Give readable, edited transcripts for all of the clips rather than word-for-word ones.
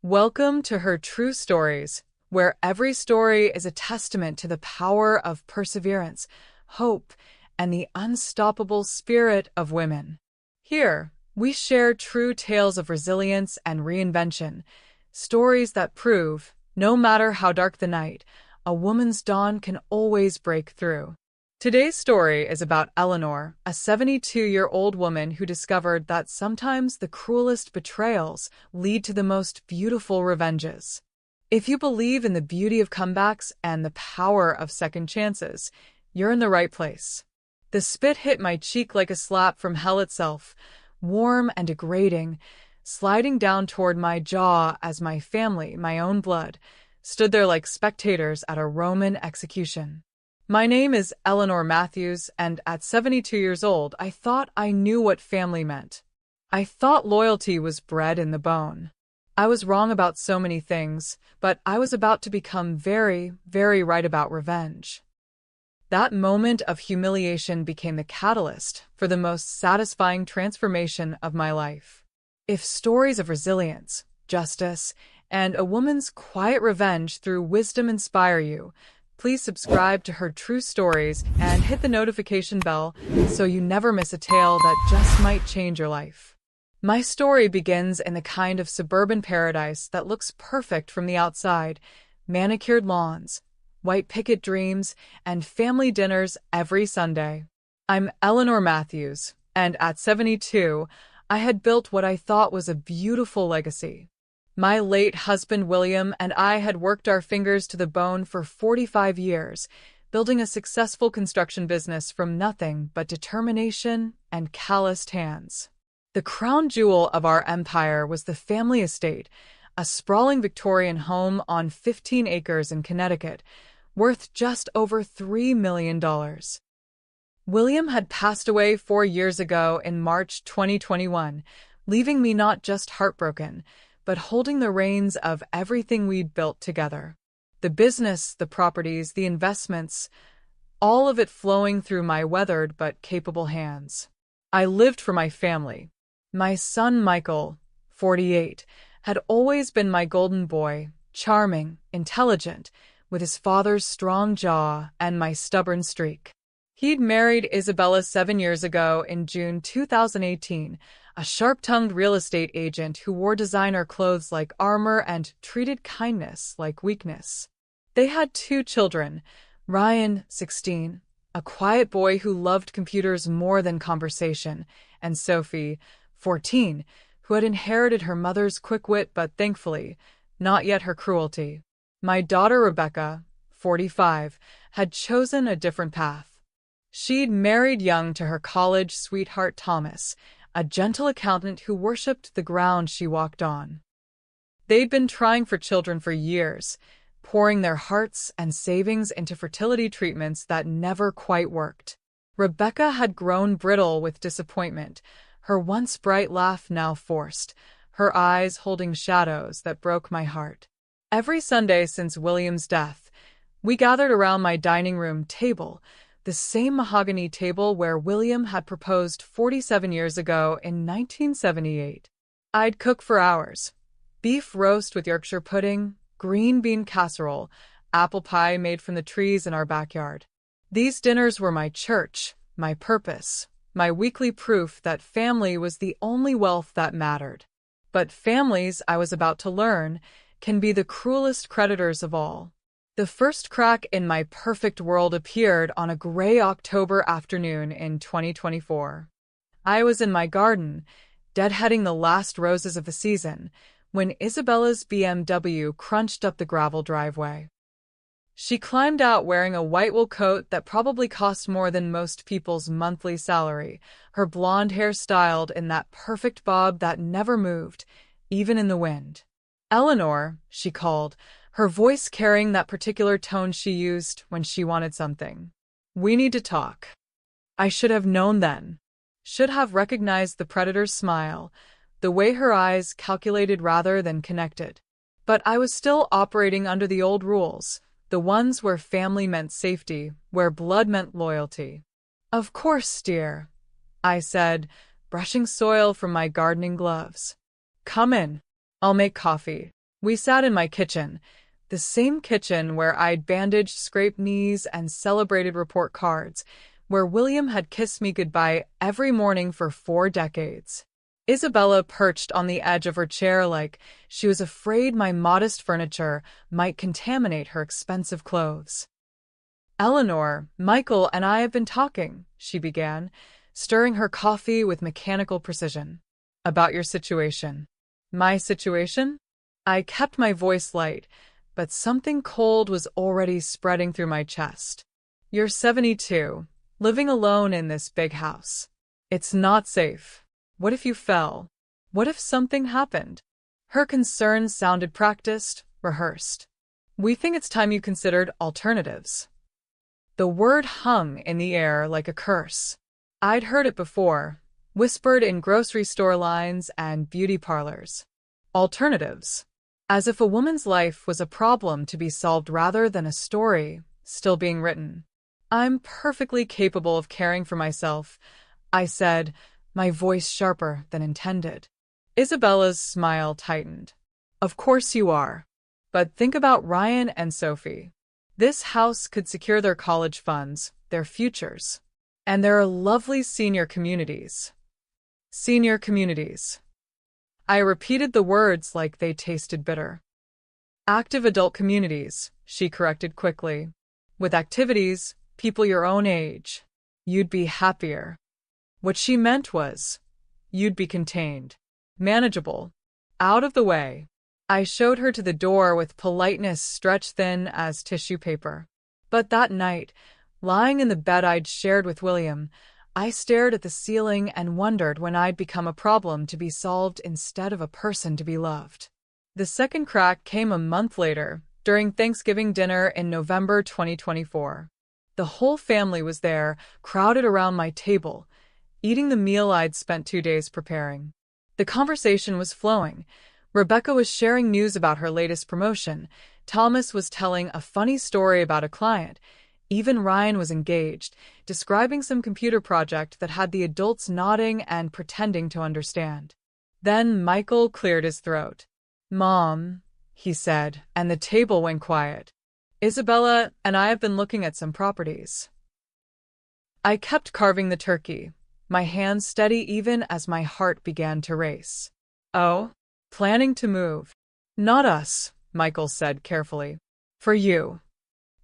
Welcome to Her True Stories, where every story is a testament to the power of perseverance, hope, and the unstoppable spirit of women. Here, we share true tales of resilience and reinvention, stories that prove, no matter how dark the night, a woman's dawn can always break through. Today's story is about Eleanor, a 72-year-old woman who discovered that sometimes the cruelest betrayals lead to the most beautiful revenges. If you believe in the beauty of comebacks and the power of second chances, you're in the right place. The spit hit my cheek like a slap from hell itself, warm and degrading, sliding down toward my jaw as my family, my own blood, stood there like spectators at a Roman execution. My name is Eleanor Matthews, and at 72 years old, I thought I knew what family meant. I thought loyalty was bred in the bone. I was wrong about so many things, but I was about to become very, very right about revenge. That moment of humiliation became the catalyst for the most satisfying transformation of my life. If stories of resilience, justice, and a woman's quiet revenge through wisdom inspire you, please subscribe to Her True Stories and hit the notification bell so you never miss a tale that just might change your life. My story begins in the kind of suburban paradise that looks perfect from the outside: manicured lawns, white picket dreams, and family dinners every Sunday. I'm Eleanor Matthews, and at 72, I had built what I thought was a beautiful legacy. My late husband William and I had worked our fingers to the bone for 45 years, building a successful construction business from nothing but determination and calloused hands. The crown jewel of our empire was the family estate, a sprawling Victorian home on 15 acres in Connecticut, worth just over $3 million. William had passed away 4 years ago in March 2021, leaving me not just heartbroken, but holding the reins of everything we'd built together. The business, the properties, the investments, all of it flowing through my weathered but capable hands. I lived for my family. My son Michael, 48, had always been my golden boy, charming, intelligent, with his father's strong jaw and my stubborn streak. He'd married Isabella 7 years ago in June 2018, a sharp-tongued real estate agent who wore designer clothes like armor and treated kindness like weakness. They had 2 children, Ryan, 16, a quiet boy who loved computers more than conversation, and Sophie, 14, who had inherited her mother's quick wit but thankfully, not yet her cruelty. My daughter Rebecca, 45, had chosen a different path. She'd married young to her college sweetheart Thomas, a gentle accountant who worshipped the ground she walked on. They'd been trying for children for years, pouring their hearts and savings into fertility treatments that never quite worked. Rebecca had grown brittle with disappointment, her once bright laugh now forced, her eyes holding shadows that broke my heart. Every Sunday since William's death, we gathered around my dining room table, the same mahogany table where William had proposed 47 years ago in 1978. I'd cook for hours: beef roast with Yorkshire pudding, green bean casserole, apple pie made from the trees in our backyard. These dinners were my church, my purpose, my weekly proof that family was the only wealth that mattered. But families, I was about to learn, can be the cruelest creditors of all. The first crack in my perfect world appeared on a gray October afternoon in 2024. I was in my garden, deadheading the last roses of the season, when Isabella's BMW crunched up the gravel driveway. She climbed out wearing a white wool coat that probably cost more than most people's monthly salary, her blonde hair styled in that perfect bob that never moved, even in the wind. "Eleanor," she called, her voice carrying that particular tone she used when she wanted something. "We need to talk." I should have known then. Should have recognized the predator's smile, the way her eyes calculated rather than connected. But I was still operating under the old rules, the ones where family meant safety, where blood meant loyalty. "Of course, dear," I said, brushing soil from my gardening gloves. "Come in. I'll make coffee." We sat in my kitchen, the same kitchen where I'd bandaged scraped knees and celebrated report cards, where William had kissed me goodbye every morning for 4 decades. Isabella perched on the edge of her chair like she was afraid my modest furniture might contaminate her expensive clothes. "Eleanor, Michael and I have been talking," she began, stirring her coffee with mechanical precision. "About your situation." "My situation?" I kept my voice light, but something cold was already spreading through my chest. "You're 72, living alone in this big house. It's not safe. What if you fell? What if something happened?" Her concerns sounded practiced, rehearsed. "We think it's time you considered alternatives." The word hung in the air like a curse. I'd heard it before, whispered in grocery store lines and beauty parlors. Alternatives. As if a woman's life was a problem to be solved rather than a story still being written. "I'm perfectly capable of caring for myself," I said, my voice sharper than intended. Isabella's smile tightened. "Of course you are. But think about Ryan and Sophie. This house could secure their college funds, their futures. And there are lovely senior communities." Senior communities. I repeated the words like they tasted bitter. "Active adult communities," she corrected quickly. "With activities, people your own age. You'd be happier." What she meant was, you'd be contained, manageable, out of the way. I showed her to the door with politeness stretched thin as tissue paper. But that night, lying in the bed I'd shared with William, I stared at the ceiling and wondered when I'd become a problem to be solved instead of a person to be loved. The second crack came a month later, during Thanksgiving dinner in November 2024. The whole family was there, crowded around my table, eating the meal I'd spent 2 days preparing. The conversation was flowing. Rebecca was sharing news about her latest promotion. Thomas was telling a funny story about a client. Even Ryan was engaged, describing some computer project that had the adults nodding and pretending to understand. Then Michael cleared his throat. "Mom," he said, and the table went quiet. "Isabella and I have been looking at some properties." I kept carving the turkey, my hands steady even as my heart began to race. "Oh? Planning to move?" "Not us," Michael said carefully. "For you."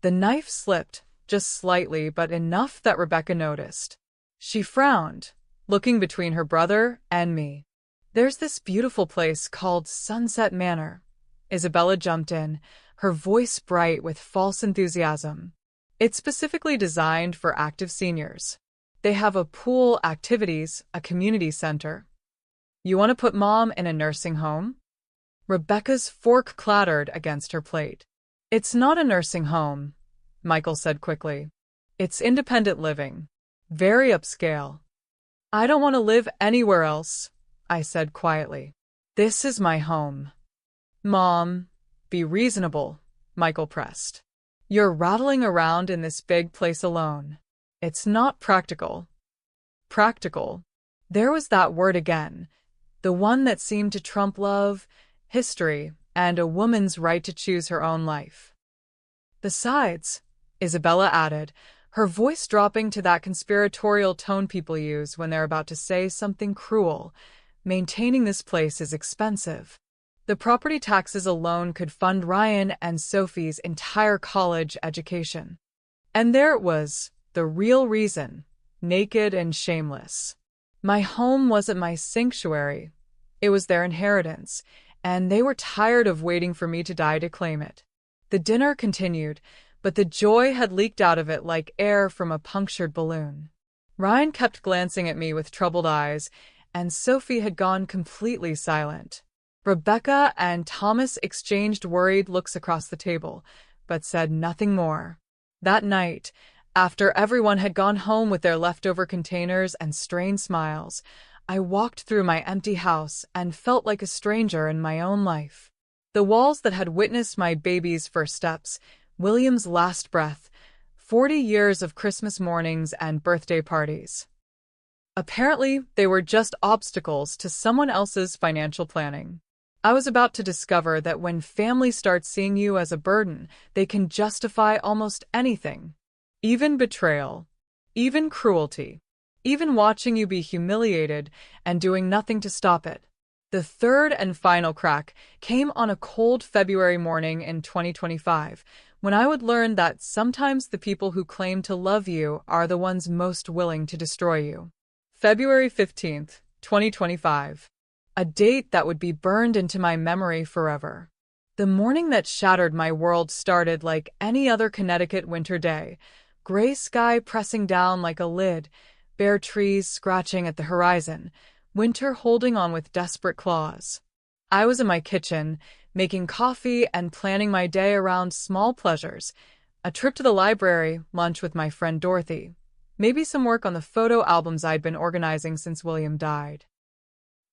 The knife slipped, just slightly but enough that Rebecca noticed. She frowned, looking between her brother and me. "There's this beautiful place called Sunset Manor." Isabella jumped in, her voice bright with false enthusiasm. "It's specifically designed for active seniors. They have a pool, activities, a community center." "You want to put Mom in a nursing home?" Rebecca's fork clattered against her plate. "It's not a nursing home," Michael said quickly. "It's independent living. Very upscale." "I don't want to live anywhere else," I said quietly. "This is my home." "Mom, be reasonable," Michael pressed. "You're rattling around in this big place alone. It's not practical." Practical. There was that word again, the one that seemed to trump love, history, and a woman's right to choose her own life. "Besides," Isabella added, her voice dropping to that conspiratorial tone people use when they're about to say something cruel, "maintaining this place is expensive. The property taxes alone could fund Ryan and Sophie's entire college education." And there it was, the real reason, naked and shameless. My home wasn't my sanctuary. It was their inheritance, and they were tired of waiting for me to die to claim it. The dinner continued, but the joy had leaked out of it like air from a punctured balloon. Ryan kept glancing at me with troubled eyes, and Sophie had gone completely silent. Rebecca and Thomas exchanged worried looks across the table, but said nothing more. That night, after everyone had gone home with their leftover containers and strained smiles, I walked through my empty house and felt like a stranger in my own life. The walls that had witnessed my baby's first steps, William's last breath, 40 years of Christmas mornings and birthday parties. Apparently, they were just obstacles to someone else's financial planning. I was about to discover that when family starts seeing you as a burden, they can justify almost anything. Even betrayal. Even cruelty. Even watching you be humiliated and doing nothing to stop it. The third and final crack came on a cold February morning in 2025, when I would learn that sometimes the people who claim to love you are the ones most willing to destroy you. February 15th, 2025. A date that would be burned into my memory forever. The morning that shattered my world started like any other Connecticut winter day. Gray sky pressing down like a lid, bare trees scratching at the horizon, winter holding on with desperate claws. I was in my kitchen, making coffee and planning my day around small pleasures. A trip to the library, lunch with my friend Dorothy, maybe some work on the photo albums I'd been organizing since William died.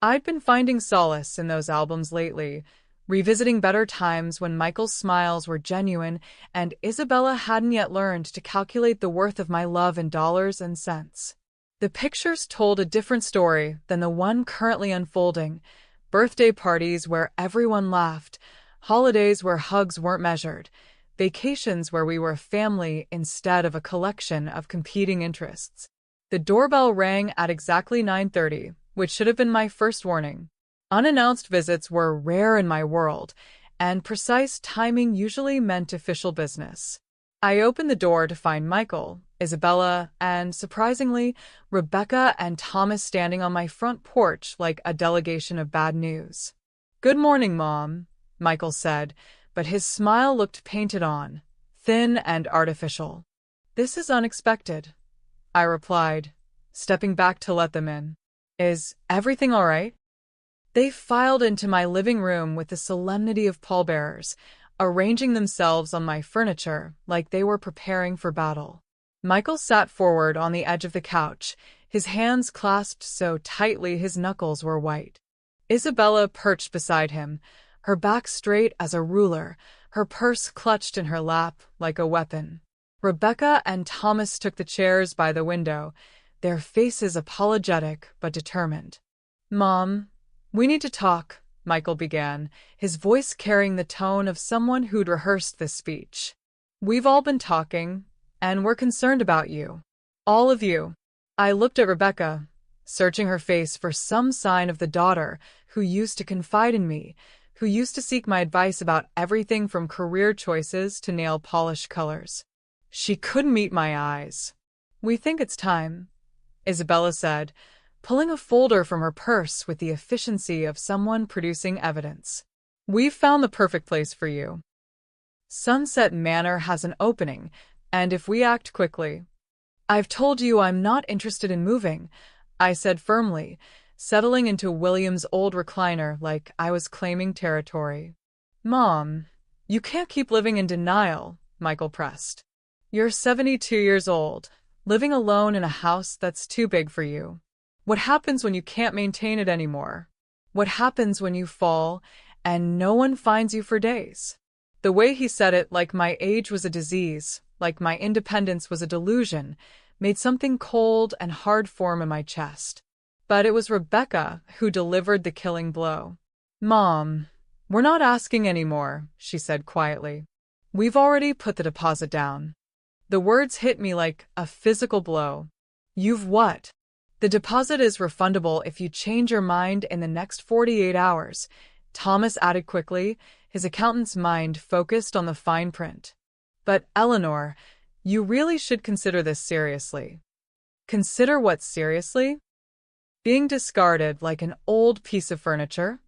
I'd been finding solace in those albums lately, revisiting better times when Michael's smiles were genuine and Isabella hadn't yet learned to calculate the worth of my love in dollars and cents. The pictures told a different story than the one currently unfolding. Birthday parties where everyone laughed, holidays where hugs weren't measured, vacations where we were a family instead of a collection of competing interests. The doorbell rang at exactly 9:30, which should have been my first warning. Unannounced visits were rare in my world, and precise timing usually meant official business. I opened the door to find Michael, Isabella, and, surprisingly, Rebecca and Thomas standing on my front porch like a delegation of bad news. "Good morning, Mom," Michael said, but his smile looked painted on, thin and artificial. "This is unexpected," I replied, stepping back to let them in. "Is everything all right?" They filed into my living room with the solemnity of pallbearers, arranging themselves on my furniture like they were preparing for battle. Michael sat forward on the edge of the couch, his hands clasped so tightly his knuckles were white. Isabella perched beside him, her back straight as a ruler, her purse clutched in her lap like a weapon. Rebecca and Thomas took the chairs by the window, their faces apologetic but determined. "Mom, we need to talk," Michael began, his voice carrying the tone of someone who'd rehearsed this speech. "We've all been talking, and we're concerned about you. All of you." I looked at Rebecca, searching her face for some sign of the daughter who used to confide in me, who used to seek my advice about everything from career choices to nail polish colors. She couldn't meet my eyes. "We think it's time," Isabella said, pulling a folder from her purse with the efficiency of someone producing evidence. "We've found the perfect place for you. Sunset Manor has an opening, and if we act quickly—" "I've told you I'm not interested in moving," I said firmly, settling into William's old recliner like I was claiming territory. "Mom, you can't keep living in denial," Michael pressed. "You're 72 years old, living alone in a house that's too big for you. What happens when you can't maintain it anymore? What happens when you fall and no one finds you for days?" The way he said it, like my age was a disease, like my independence was a delusion, made something cold and hard form in my chest. But it was Rebecca who delivered the killing blow. "Mom, we're not asking anymore," she said quietly. "We've already put the deposit down." The words hit me like a physical blow. "You've what?" "The deposit is refundable if you change your mind in the next 48 hours, Thomas added quickly, his accountant's mind focused on the fine print. "But, Eleanor, you really should consider this seriously." "Consider what seriously?" "Being discarded like an old piece of furniture?"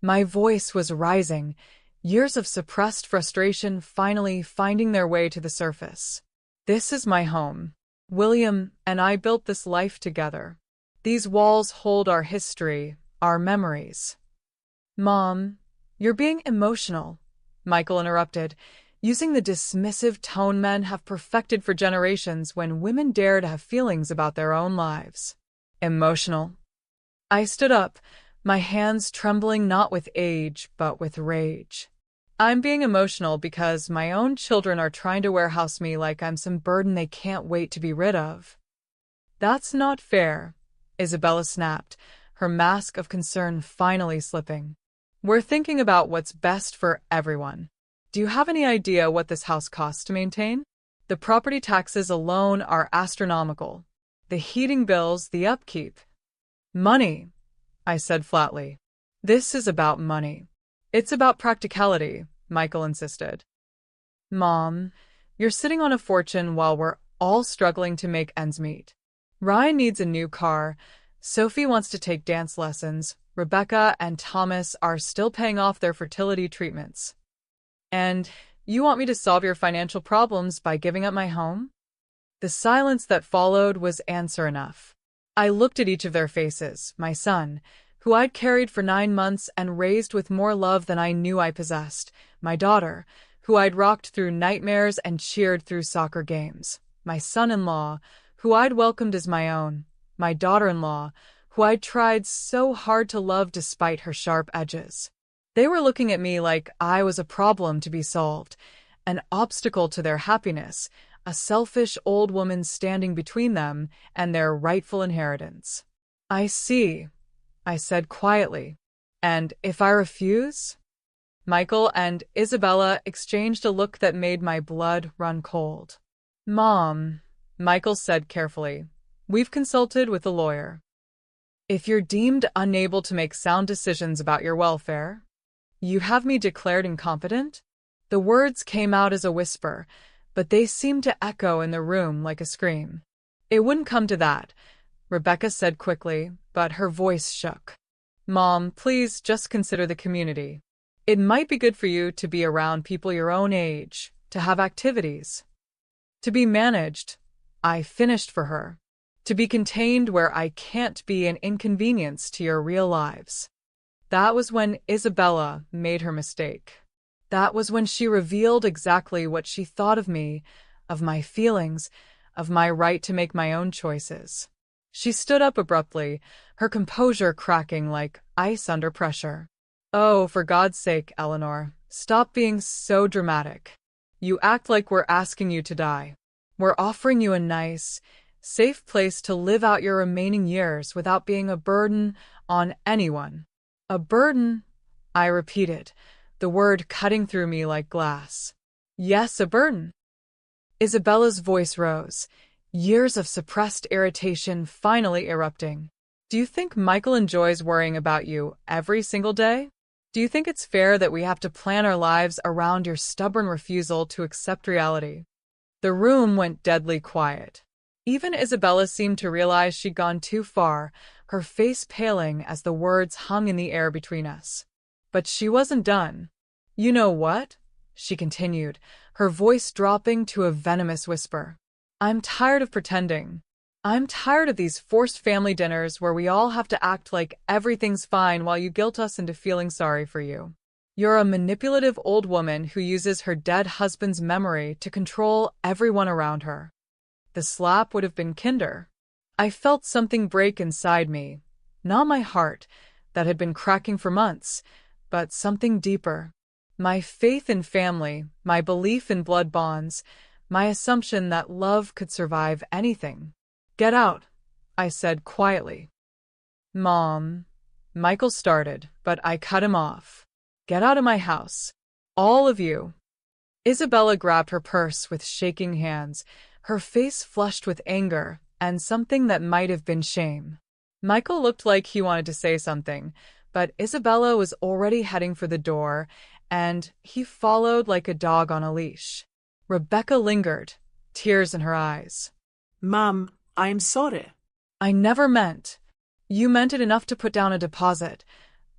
My voice was rising, years of suppressed frustration finally finding their way to the surface. "This is my home. William and I built this life together. These walls hold our history, our memories." "Mom, you're being emotional," Michael interrupted, using the dismissive tone men have perfected for generations when women dare to have feelings about their own lives. "Emotional?" I stood up, my hands trembling not with age but with rage. "I'm being emotional because my own children are trying to warehouse me like I'm some burden they can't wait to be rid of." "That's not fair," Isabella snapped, her mask of concern finally slipping. We're thinking about what's best for everyone. Do you have any idea what this house costs to maintain? The property taxes alone are astronomical. The heating bills, the upkeep. Money, I said flatly. This is about money. It's about practicality, Michael insisted. Mom, you're sitting on a fortune while we're all struggling to make ends meet. Ryan needs a new car. Sophie wants to take dance lessons. Rebecca and Thomas are still paying off their fertility treatments. And you want me to solve your financial problems by giving up my home? The silence that followed was answer enough. I looked at each of their faces, my son, who I'd carried for 9 months and raised with more love than I knew I possessed, my daughter, who I'd rocked through nightmares and cheered through soccer games, my son-in-law, who I'd welcomed as my own, my daughter-in-law, who I'd tried so hard to love despite her sharp edges. They were looking at me like I was a problem to be solved, an obstacle to their happiness, a selfish old woman standing between them and their rightful inheritance. I see, I said quietly. And if I refuse? Michael and Isabella exchanged a look that made my blood run cold. Mom, Michael said carefully, we've consulted with a lawyer. If you're deemed unable to make sound decisions about your welfare, you have me declared incompetent? The words came out as a whisper, but they seemed to echo in the room like a scream. It wouldn't come to that, Rebecca said quickly, but her voice shook. Mom, please just consider the community. It might be good for you to be around people your own age, to have activities. To be managed, I finished for her. To be contained where I can't be an inconvenience to your real lives. That was when Isabella made her mistake. That was when she revealed exactly what she thought of me, of my feelings, of my right to make my own choices. She stood up abruptly, her composure cracking like ice under pressure. Oh, for God's sake, Eleanor, stop being so dramatic. You act like we're asking you to die. We're offering you a nice, safe place to live out your remaining years without being a burden on anyone. A burden, I repeated, the word cutting through me like glass. Yes, a burden. Isabella's voice rose, years of suppressed irritation finally erupting. Do you think Michael enjoys worrying about you every single day? Do you think it's fair that we have to plan our lives around your stubborn refusal to accept reality? The room went deadly quiet. Even Isabella seemed to realize she'd gone too far, her face paling as the words hung in the air between us. But she wasn't done. You know what? She continued, her voice dropping to a venomous whisper. I'm tired of pretending. I'm tired of these forced family dinners where we all have to act like everything's fine while you guilt us into feeling sorry for you. You're a manipulative old woman who uses her dead husband's memory to control everyone around her. The slap would have been kinder. I felt something break inside me, not my heart, that had been cracking for months, but something deeper. My faith in family, my belief in blood bonds, my assumption that love could survive anything. Get out, I said quietly. Mom, Michael started, but I cut him off. Get out of my house. All of you. Isabella grabbed her purse with shaking hands, her face flushed with anger and something that might have been shame. Michael looked like he wanted to say something, but Isabella was already heading for the door, and he followed like a dog on a leash. Rebecca lingered, tears in her eyes. Mom, I'm sorry. I never meant. You meant it enough to put down a deposit,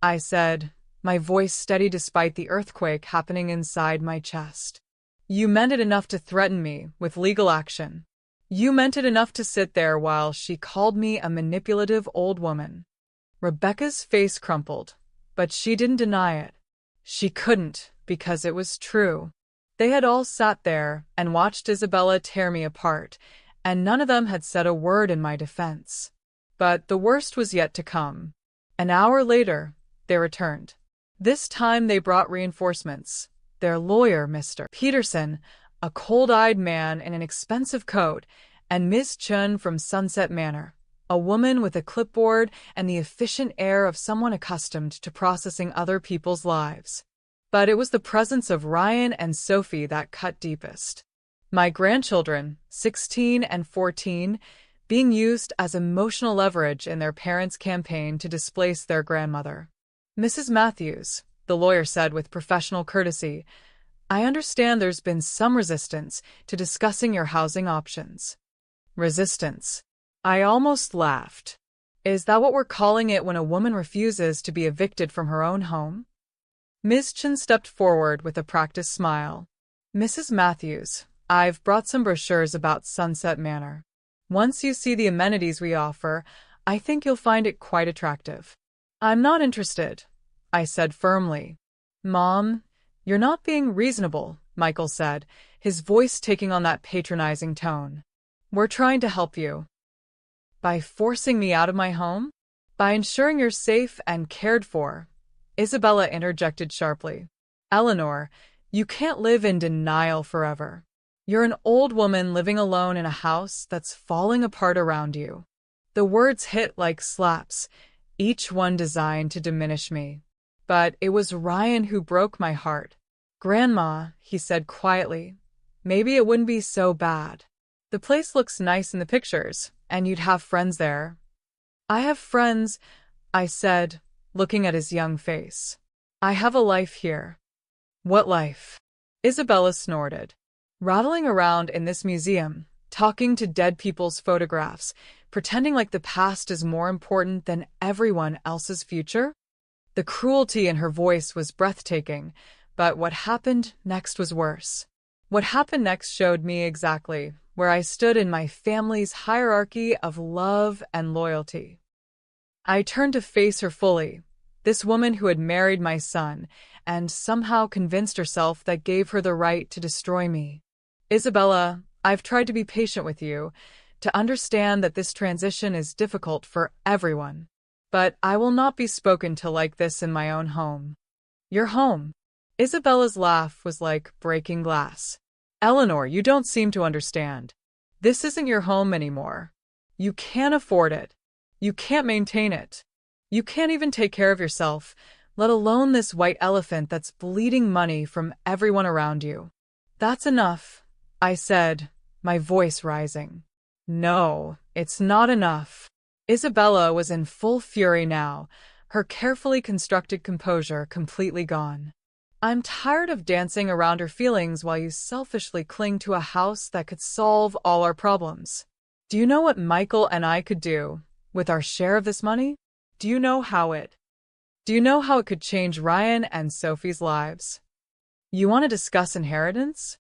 I said, my voice steady despite the earthquake happening inside my chest. You meant it enough to threaten me with legal action. You meant it enough to sit there while she called me a manipulative old woman. Rebecca's face crumpled, but she didn't deny it. She couldn't, because it was true. They had all sat there and watched Isabella tear me apart, and none of them had said a word in my defense. But the worst was yet to come. An hour later, they returned. This time they brought reinforcements. Their lawyer, Mr. Peterson, a cold-eyed man in an expensive coat, and Ms. Chun from Sunset Manor, a woman with a clipboard and the efficient air of someone accustomed to processing other people's lives. But it was the presence of Ryan and Sophie that cut deepest. My grandchildren, 16 and 14, being used as emotional leverage in their parents' campaign to displace their grandmother. Mrs. Matthews, the lawyer said with professional courtesy, I understand there's been some resistance to discussing your housing options. Resistance. I almost laughed. Is that what we're calling it when a woman refuses to be evicted from her own home? Ms. Chen stepped forward with a practiced smile. Mrs. Matthews, I've brought some brochures about Sunset Manor. Once you see the amenities we offer, I think you'll find it quite attractive. I'm not interested, I said firmly. Mom, you're not being reasonable, Michael said, his voice taking on that patronizing tone. We're trying to help you. By forcing me out of my home? By ensuring you're safe and cared for, Isabella interjected sharply. Eleanor, you can't live in denial forever. You're an old woman living alone in a house that's falling apart around you. The words hit like slaps, each one designed to diminish me. But it was Ryan who broke my heart. Grandma, he said quietly, maybe it wouldn't be so bad. The place looks nice in the pictures, and you'd have friends there. I have friends, I said, looking at his young face. I have a life here. What life? Isabella snorted. Rattling around in this museum, talking to dead people's photographs, pretending like the past is more important than everyone else's future? The cruelty in her voice was breathtaking, but what happened next was worse. What happened next showed me exactly where I stood in my family's hierarchy of love and loyalty. I turned to face her fully, this woman who had married my son and somehow convinced herself that gave her the right to destroy me. Isabella, I've tried to be patient with you, to understand that this transition is difficult for everyone. But I will not be spoken to like this in my own home. Your home? Isabella's laugh was like breaking glass. Eleanor, you don't seem to understand. This isn't your home anymore. You can't afford it. You can't maintain it. You can't even take care of yourself, let alone this white elephant that's bleeding money from everyone around you. That's enough, I said, my voice rising. No, it's not enough. Isabella was in full fury now, her carefully constructed composure completely gone. I'm tired of dancing around her feelings while you selfishly cling to a house that could solve all our problems. Do you know what Michael and I could do with our share of this money? Do you know how it could change Ryan and Sophie's lives? You want to discuss inheritance?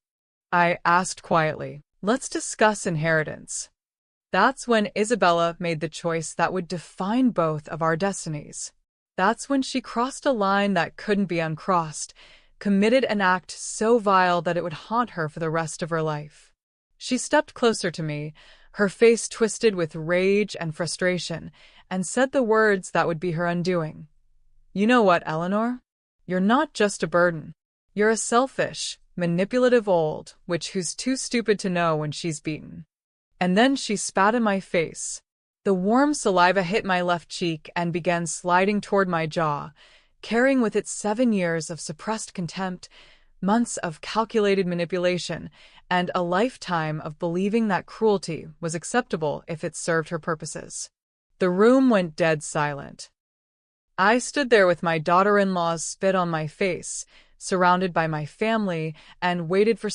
I asked quietly. Let's discuss inheritance. That's when Isabella made the choice that would define both of our destinies. That's when she crossed a line that couldn't be uncrossed, committed an act so vile that it would haunt her for the rest of her life. She stepped closer to me, her face twisted with rage and frustration, and said the words that would be her undoing. You know what, Eleanor? You're not just a burden. You're a selfish, manipulative old witch who's too stupid to know when she's beaten. And then she spat in my face. The warm saliva hit my left cheek and began sliding toward my jaw, carrying with it 7 years of suppressed contempt, months of calculated manipulation, and a lifetime of believing that cruelty was acceptable if it served her purposes. The room went dead silent. I stood there with my daughter-in-law's spit on my face, surrounded by my family, and waited for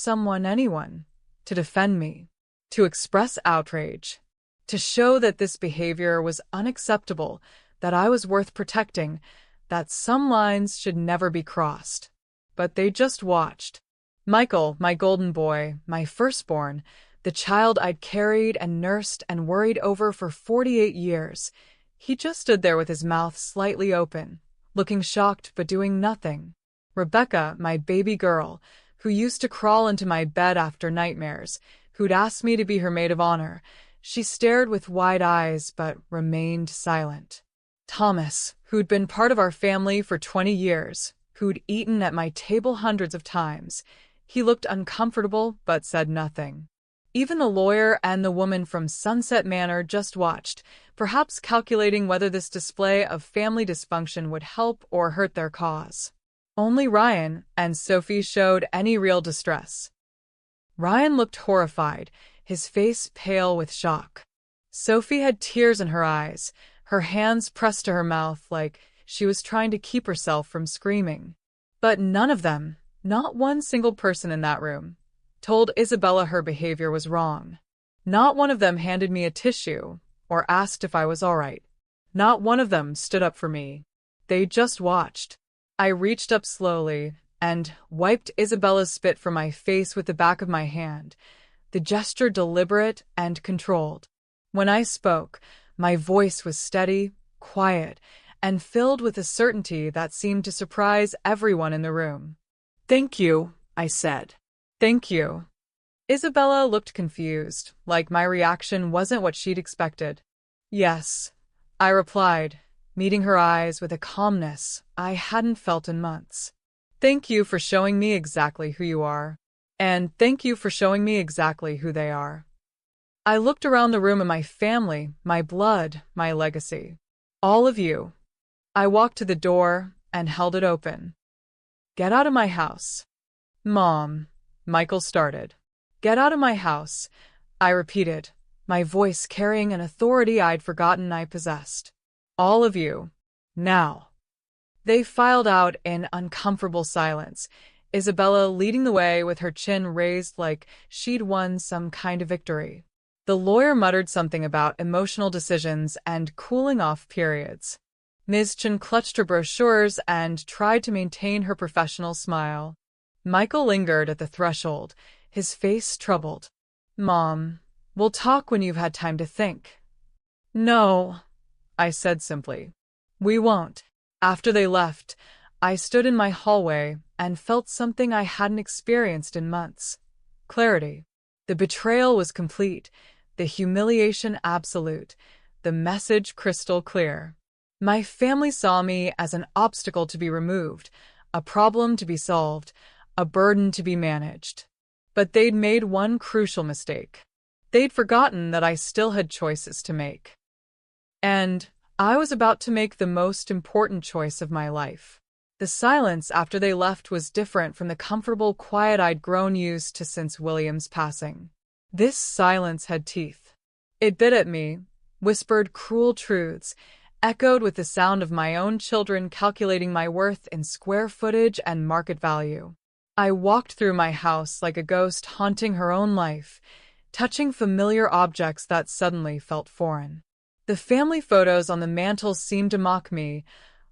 anyone, to defend me, to express outrage, to show that this behavior was unacceptable, that I was worth protecting, that some lines should never be crossed. But they just watched. Michael, my golden boy, my firstborn, the child I'd carried and nursed and worried over for 48 years, he just stood there with his mouth slightly open, looking shocked but doing nothing. Rebecca, my baby girl, who used to crawl into my bed after nightmares, who'd asked me to be her maid of honor, she stared with wide eyes but remained silent. Thomas, who'd been part of our family for 20 years, who'd eaten at my table hundreds of times, he looked uncomfortable but said nothing. Even the lawyer and the woman from Sunset Manor just watched, perhaps calculating whether this display of family dysfunction would help or hurt their cause. Only Ryan and Sophie showed any real distress. Ryan looked horrified, his face pale with shock. Sophie had tears in her eyes, her hands pressed to her mouth like she was trying to keep herself from screaming. But none of them, not one single person in that room, told Isabella her behavior was wrong. Not one of them handed me a tissue or asked if I was all right. Not one of them stood up for me. They just watched. I reached up slowly and wiped Isabella's spit from my face with the back of my hand, the gesture deliberate and controlled. When I spoke, my voice was steady, quiet, and filled with a certainty that seemed to surprise everyone in the room. Thank you, I said. Thank you. Isabella looked confused, like my reaction wasn't what she'd expected. Yes, I replied, meeting her eyes with a calmness I hadn't felt in months. Thank you for showing me exactly who you are. And thank you for showing me exactly who they are. I looked around the room at my family, my blood, my legacy. All of you. I walked to the door and held it open. Get out of my house. Mom, Michael started. Get out of my house, I repeated, my voice carrying an authority I'd forgotten I possessed. All of you. Now. They filed out in uncomfortable silence, Isabella leading the way with her chin raised like she'd won some kind of victory. The lawyer muttered something about emotional decisions and cooling off periods. Ms. Chen clutched her brochures and tried to maintain her professional smile. Michael lingered at the threshold, his face troubled. Mom, we'll talk when you've had time to think. No, I said simply. We won't. After they left, I stood in my hallway and felt something I hadn't experienced in months. Clarity. The betrayal was complete, the humiliation absolute, the message crystal clear. My family saw me as an obstacle to be removed, a problem to be solved, a burden to be managed. But they'd made one crucial mistake. They'd forgotten that I still had choices to make. And I was about to make the most important choice of my life. The silence after they left was different from the comfortable quiet I'd grown used to since William's passing. This silence had teeth. It bit at me, whispered cruel truths, echoed with the sound of my own children calculating my worth in square footage and market value. I walked through my house like a ghost haunting her own life, touching familiar objects that suddenly felt foreign. The family photos on the mantel seemed to mock me,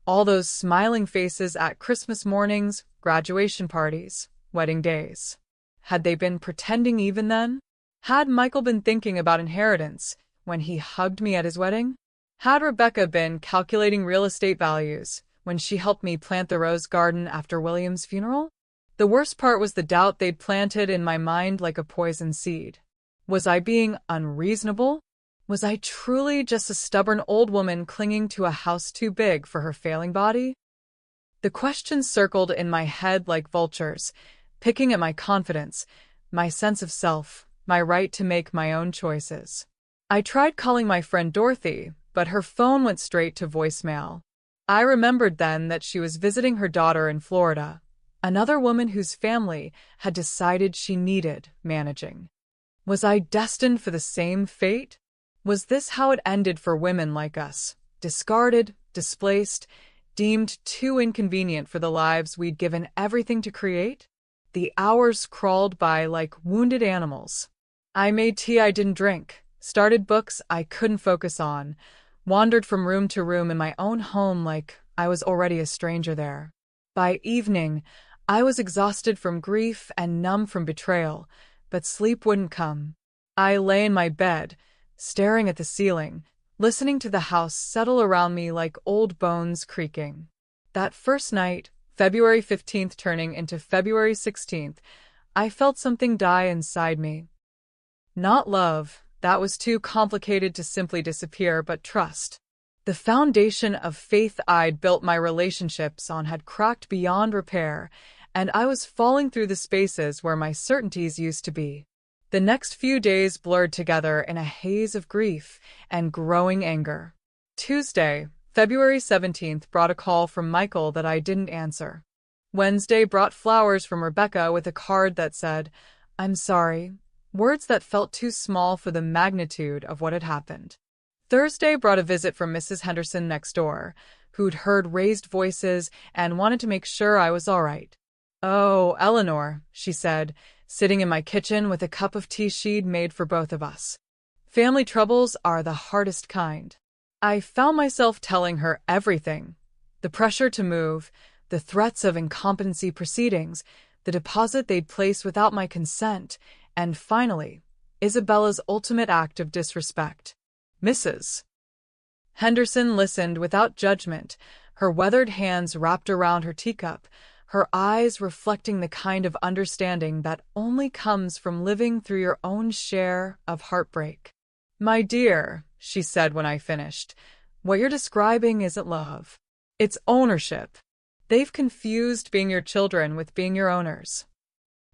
all those smiling faces at Christmas mornings, graduation parties, wedding days. Had they been pretending even then? Had Michael been thinking about inheritance when he hugged me at his wedding? Had Rebecca been calculating real estate values when she helped me plant the rose garden after William's funeral? The worst part was the doubt they'd planted in my mind like a poison seed. Was I being unreasonable? Was I truly just a stubborn old woman clinging to a house too big for her failing body? The questions circled in my head like vultures, picking at my confidence, my sense of self, my right to make my own choices. I tried calling my friend Dorothy, but her phone went straight to voicemail. I remembered then that she was visiting her daughter in Florida, another woman whose family had decided she needed managing. Was I destined for the same fate? Was this how it ended for women like us, discarded, displaced, deemed too inconvenient for the lives we'd given everything to create? The hours crawled by like wounded animals. I made tea I didn't drink, started books I couldn't focus on, wandered from room to room in my own home like I was already a stranger there. By evening, I was exhausted from grief and numb from betrayal, but sleep wouldn't come. I lay in my bed, staring at the ceiling, listening to the house settle around me like old bones creaking. That first night, February 15th turning into February 16th, I felt something die inside me. Not love, that was too complicated to simply disappear, but trust. The foundation of faith I'd built my relationships on had cracked beyond repair, and I was falling through the spaces where my certainties used to be. The next few days blurred together in a haze of grief and growing anger. Tuesday, February 17th, brought a call from Michael that I didn't answer. Wednesday brought flowers from Rebecca with a card that said, "I'm sorry," words that felt too small for the magnitude of what had happened. Thursday brought a visit from Mrs. Henderson next door, who'd heard raised voices and wanted to make sure I was all right. "Oh, Eleanor," she said, sitting in my kitchen with a cup of tea she'd made for both of us. "Family troubles are the hardest kind." I found myself telling her everything. The pressure to move, the threats of incompetency proceedings, the deposit they'd place without my consent, and finally, Isabella's ultimate act of disrespect. Mrs. Henderson listened without judgment, her weathered hands wrapped around her teacup, her eyes reflecting the kind of understanding that only comes from living through your own share of heartbreak. "My dear," she said when I finished, "what you're describing isn't love. It's ownership. They've confused being your children with being your owners."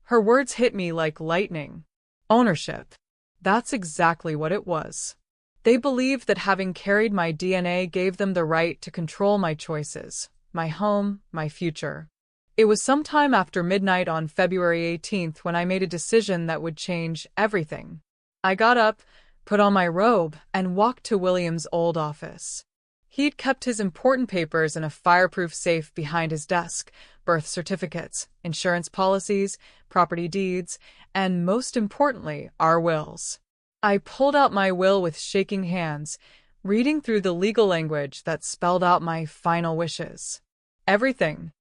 Her words hit me like lightning. Ownership. That's exactly what it was. They believed that having carried my DNA gave them the right to control my choices, my home, my future. It was sometime after midnight on February 18th when I made a decision that would change everything. I got up, put on my robe, and walked to William's old office. He'd kept his important papers in a fireproof safe behind his desk: birth certificates, insurance policies, property deeds, and most importantly, our wills. I pulled out my will with shaking hands, reading through the legal language that spelled out my final wishes. Everything.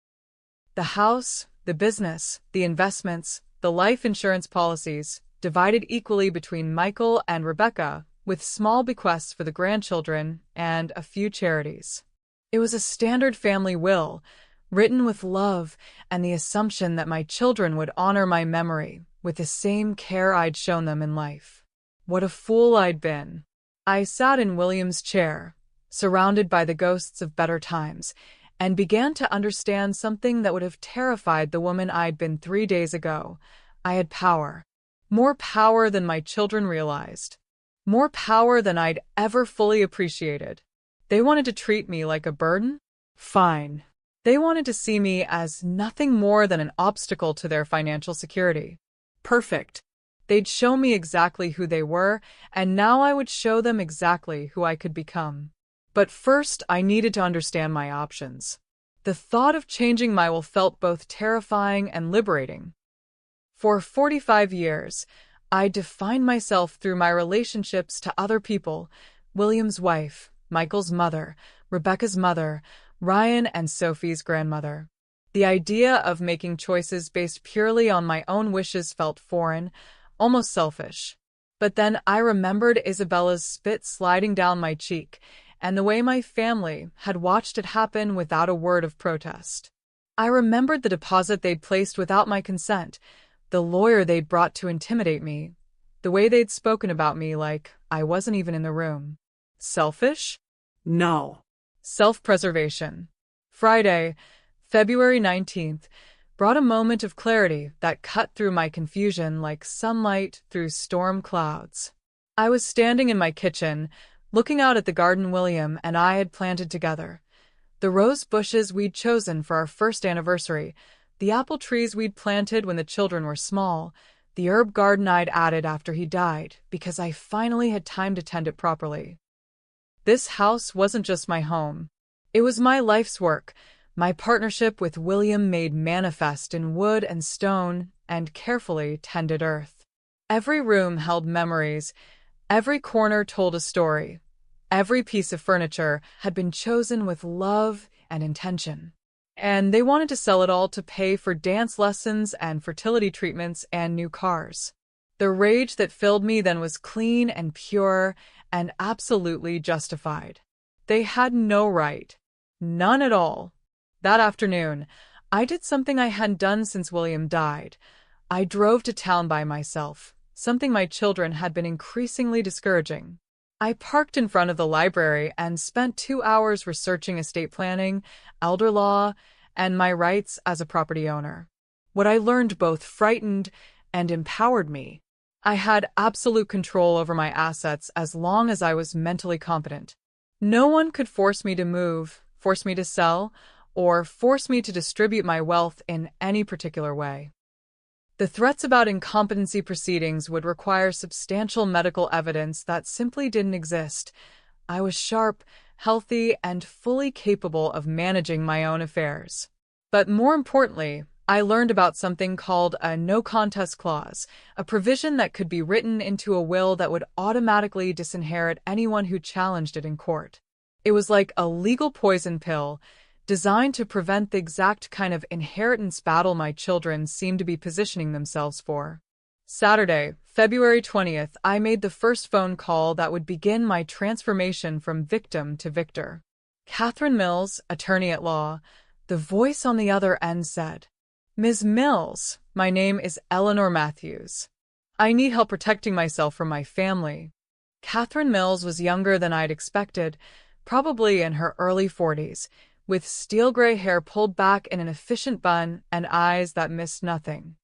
The house, the business, the investments, the life insurance policies, divided equally between Michael and Rebecca, with small bequests for the grandchildren and a few charities. It was a standard family will, written with love and the assumption that my children would honor my memory with the same care I'd shown them in life. What a fool I'd been. I sat in William's chair, surrounded by the ghosts of better times, and began to understand something that would have terrified the woman I'd been 3 days ago. I had power. More power than my children realized. More power than I'd ever fully appreciated. They wanted to treat me like a burden? Fine. They wanted to see me as nothing more than an obstacle to their financial security. Perfect. They'd show me exactly who they were, and now I would show them exactly who I could become. But first, I needed to understand my options. The thought of changing my will felt both terrifying and liberating. For 45 years, I defined myself through my relationships to other people: William's wife, Michael's mother, Rebecca's mother, Ryan and Sophie's grandmother. The idea of making choices based purely on my own wishes felt foreign, almost selfish. But then I remembered Isabella's spit sliding down my cheek, and the way my family had watched it happen without a word of protest. I remembered the deposit they'd placed without my consent, the lawyer they'd brought to intimidate me, the way they'd spoken about me like I wasn't even in the room. Selfish? No. Self-preservation. Friday, February 19th, brought a moment of clarity that cut through my confusion like sunlight through storm clouds. I was standing in my kitchen, looking out at the garden William and I had planted together. The rose bushes we'd chosen for our first anniversary, the apple trees we'd planted when the children were small, the herb garden I'd added after he died because I finally had time to tend it properly. This house wasn't just my home. It was my life's work, my partnership with William made manifest in wood and stone and carefully tended earth. Every room held memories, every corner told a story, every piece of furniture had been chosen with love and intention. And they wanted to sell it all to pay for dance lessons and fertility treatments and new cars. The rage that filled me then was clean and pure and absolutely justified. They had no right. None at all. That afternoon, I did something I hadn't done since William died. I drove to town by myself, something my children had been increasingly discouraging. I parked in front of the library and spent 2 hours researching estate planning, elder law, and my rights as a property owner. What I learned both frightened and empowered me. I had absolute control over my assets as long as I was mentally competent. No one could force me to move, force me to sell, or force me to distribute my wealth in any particular way. The threats about incompetency proceedings would require substantial medical evidence that simply didn't exist. I was sharp, healthy, and fully capable of managing my own affairs. But more importantly, I learned about something called a no contest clause, a provision that could be written into a will that would automatically disinherit anyone who challenged it in court. It was like a legal poison pill, designed to prevent the exact kind of inheritance battle my children seemed to be positioning themselves for. Saturday, February 20th, I made the first phone call that would begin my transformation from victim to victor. Catherine Mills, attorney at law. The voice on the other end said, "Ms. Mills, my name is Eleanor Matthews. I need help protecting myself from my family." Catherine Mills was younger than I'd expected, probably in her early 40s, with steel gray hair pulled back in an efficient bun and eyes that missed nothing.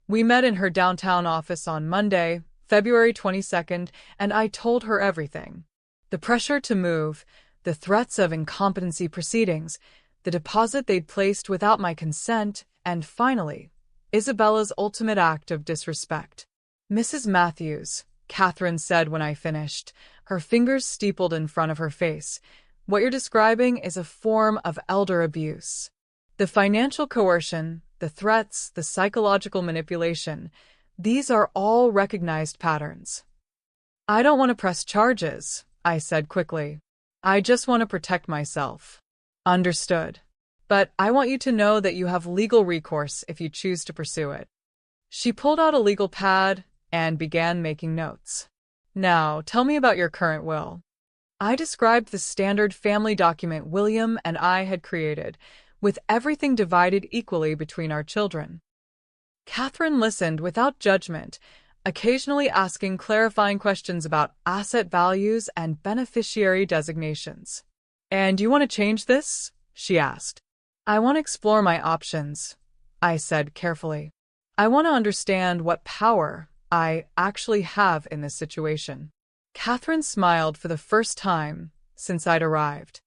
We met in her downtown office on Monday, February 22nd, and I told her everything. The pressure to move, the threats of incompetency proceedings, the deposit they'd placed without my consent, and finally, Isabella's ultimate act of disrespect. "Mrs. Matthews," Catherine said when I finished, her fingers steepled in front of her face, "what you're describing is a form of elder abuse. The financial coercion, the threats, the psychological manipulation, these are all recognized patterns." "I don't want to press charges," I said quickly. "I just want to protect myself." "Understood. But I want you to know that you have legal recourse if you choose to pursue it." She pulled out a legal pad and began making notes. "Now, tell me about your current will." I described the standard family document William and I had created, with everything divided equally between our children. Catherine listened without judgment, occasionally asking clarifying questions about asset values and beneficiary designations. "And you want to change this?" she asked. "I want to explore my options," I said carefully. "I want to understand what power I actually have in this situation." Catherine smiled for the first time since I'd arrived.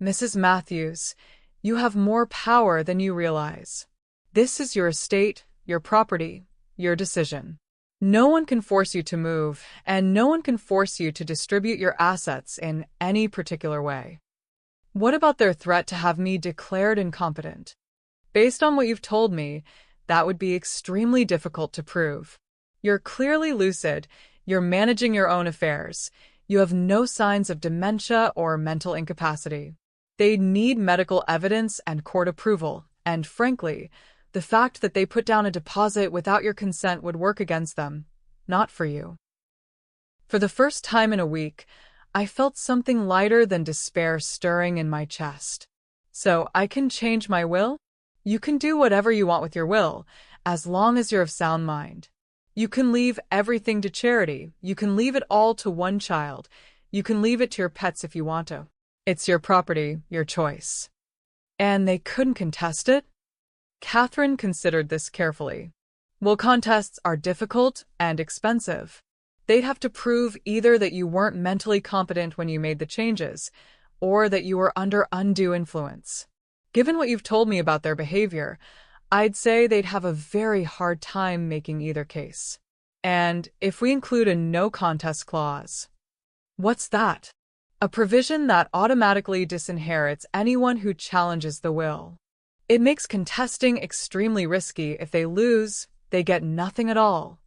"Mrs. Matthews, you have more power than you realize. This is your estate, your property, your decision. No one can force you to move, and no one can force you to distribute your assets in any particular way." "What about their threat to have me declared incompetent?" "Based on what you've told me, that would be extremely difficult to prove. You're clearly lucid, you're managing your own affairs, you have no signs of dementia or mental incapacity. They need medical evidence and court approval, and frankly, the fact that they put down a deposit without your consent would work against them, not for you." For the first time in a week, I felt something lighter than despair stirring in my chest. "So I can change my will?" "You can do whatever you want with your will, as long as you're of sound mind. You can leave everything to charity. You can leave it all to one child. You can leave it to your pets if you want to. It's your property, your choice." "And they couldn't contest it?" Catherine considered this carefully. "Well, contests are difficult and expensive. They'd have to prove either that you weren't mentally competent when you made the changes, or that you were under undue influence. Given what you've told me about their behavior, I'd say they'd have a very hard time making either case. And if we include a no contest clause." "What's that?" "A provision that automatically disinherits anyone who challenges the will. It makes contesting extremely risky. If they lose, they get nothing at all."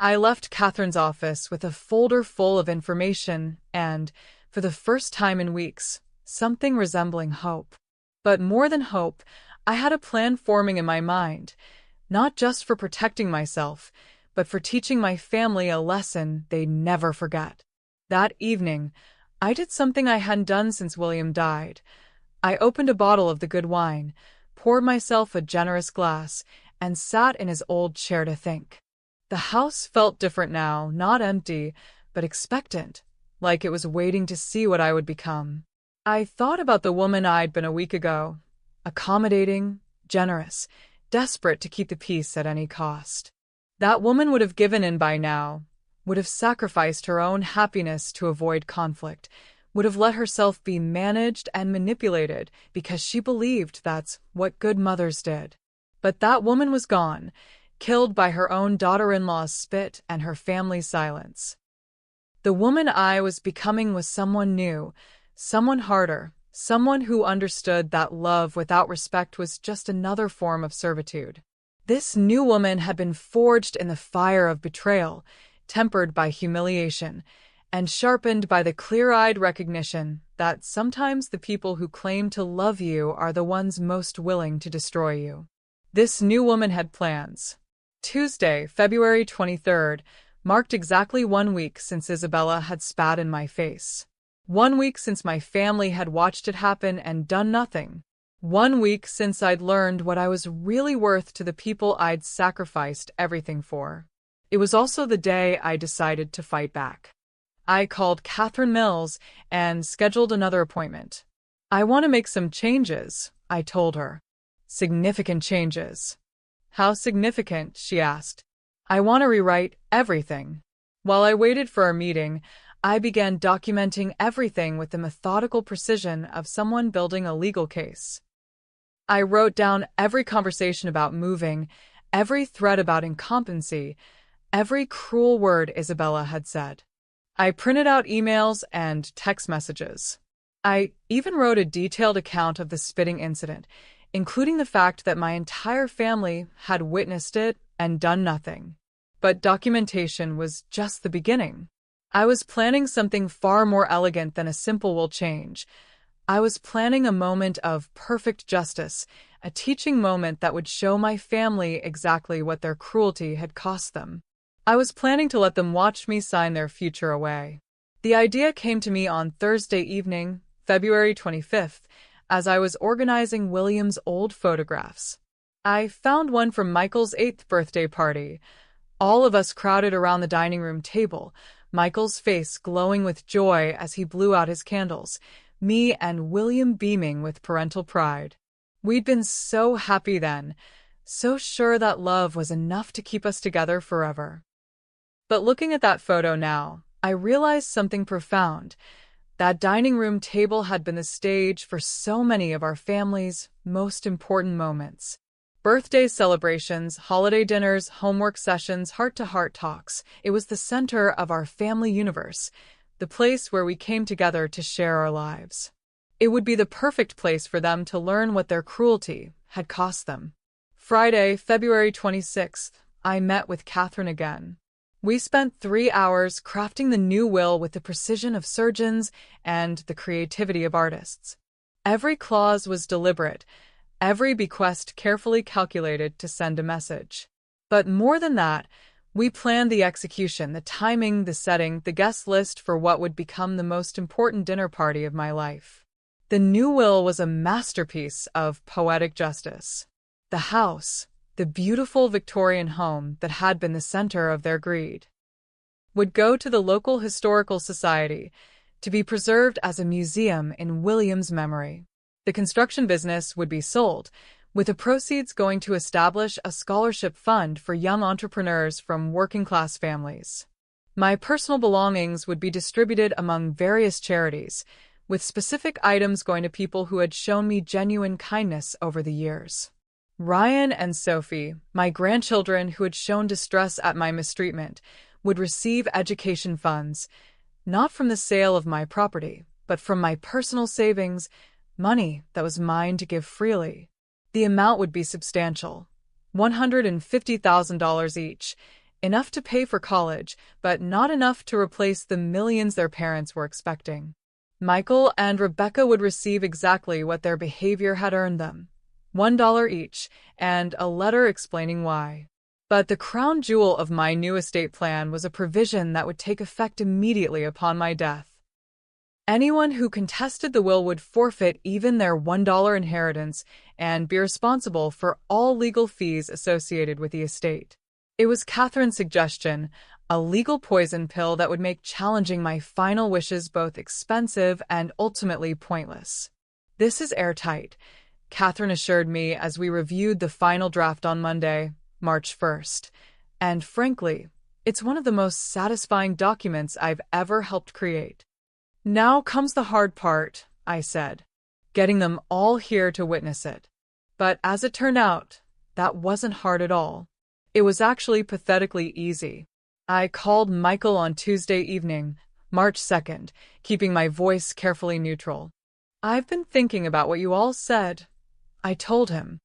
I left Catherine's office with a folder full of information and, for the first time in weeks, something resembling hope. But more than hope, I had a plan forming in my mind, not just for protecting myself, but for teaching my family a lesson they'd never forget. That evening, I did something I hadn't done since William died. I opened a bottle of the good wine, poured myself a generous glass, and sat in his old chair to think. The house felt different now, not empty, but expectant, like it was waiting to see what I would become. I thought about the woman I'd been a week ago, accommodating, generous, desperate to keep the peace at any cost. That woman would have given in by now, would have sacrificed her own happiness to avoid conflict, would have let herself be managed and manipulated because she believed that's what good mothers did. But that woman was gone, killed by her own daughter-in-law's spit and her family's silence. The woman I was becoming was someone new, someone harder, someone who understood that love without respect was just another form of servitude. This new woman had been forged in the fire of betrayal, tempered by humiliation, and sharpened by the clear-eyed recognition that sometimes the people who claim to love you are the ones most willing to destroy you. This new woman had plans. Tuesday, February 23rd, marked exactly 1 week since Isabella had spat in my face. 1 week since my family had watched it happen and done nothing. 1 week since I'd learned what I was really worth to the people I'd sacrificed everything for. It was also the day I decided to fight back. I called Catherine Mills and scheduled another appointment. I want to make some changes, I told her. Significant changes. How significant? She asked. I want to rewrite everything. While I waited for our meeting, I began documenting everything with the methodical precision of someone building a legal case. I wrote down every conversation about moving, every threat about incompetency, every cruel word Isabella had said. I printed out emails and text messages. I even wrote a detailed account of the spitting incident, including the fact that my entire family had witnessed it and done nothing. But documentation was just the beginning. I was planning something far more elegant than a simple will change. I was planning a moment of perfect justice, a teaching moment that would show my family exactly what their cruelty had cost them. I was planning to let them watch me sign their future away. The idea came to me on Thursday evening, February 25th, as I was organizing William's old photographs. I found one from Michael's 8th birthday party. All of us crowded around the dining room table, Michael's face glowing with joy as he blew out his candles, me and William beaming with parental pride. We'd been so happy then, so sure that love was enough to keep us together forever. But looking at that photo now, I realized something profound. That dining room table had been the stage for so many of our family's most important moments. Birthday celebrations, holiday dinners, homework sessions, heart-to-heart talks. It was the center of our family universe, the place where we came together to share our lives. It would be the perfect place for them to learn what their cruelty had cost them. Friday, February 26th, I met with Catherine again. We spent 3 hours crafting the new will with the precision of surgeons and the creativity of artists. Every clause was deliberate, every bequest carefully calculated to send a message. But more than that, we planned the execution, the timing, the setting, the guest list for what would become the most important dinner party of my life. The new will was a masterpiece of poetic justice. The house, the beautiful Victorian home that had been the center of their greed, would go to the local historical society to be preserved as a museum in William's memory. The construction business would be sold, with the proceeds going to establish a scholarship fund for young entrepreneurs from working-class families. My personal belongings would be distributed among various charities, with specific items going to people who had shown me genuine kindness over the years. Ryan and Sophie, my grandchildren who had shown distress at my mistreatment, would receive education funds, not from the sale of my property, but from my personal savings, money that was mine to give freely. The amount would be substantial, $150,000 each, enough to pay for college, but not enough to replace the millions their parents were expecting. Michael and Rebecca would receive exactly what their behavior had earned them, $1 each, and a letter explaining why. But the crown jewel of my new estate plan was a provision that would take effect immediately upon my death. Anyone who contested the will would forfeit even their $1 inheritance and be responsible for all legal fees associated with the estate. It was Catherine's suggestion, a legal poison pill that would make challenging my final wishes both expensive and ultimately pointless. This is airtight, Catherine assured me as we reviewed the final draft on Monday, March 1st. And frankly, it's one of the most satisfying documents I've ever helped create. Now comes the hard part, I said, getting them all here to witness it. But as it turned out, that wasn't hard at all. It was actually pathetically easy. I called Michael on Tuesday evening, March 2nd, keeping my voice carefully neutral. "I've been thinking about what you all said," I told him.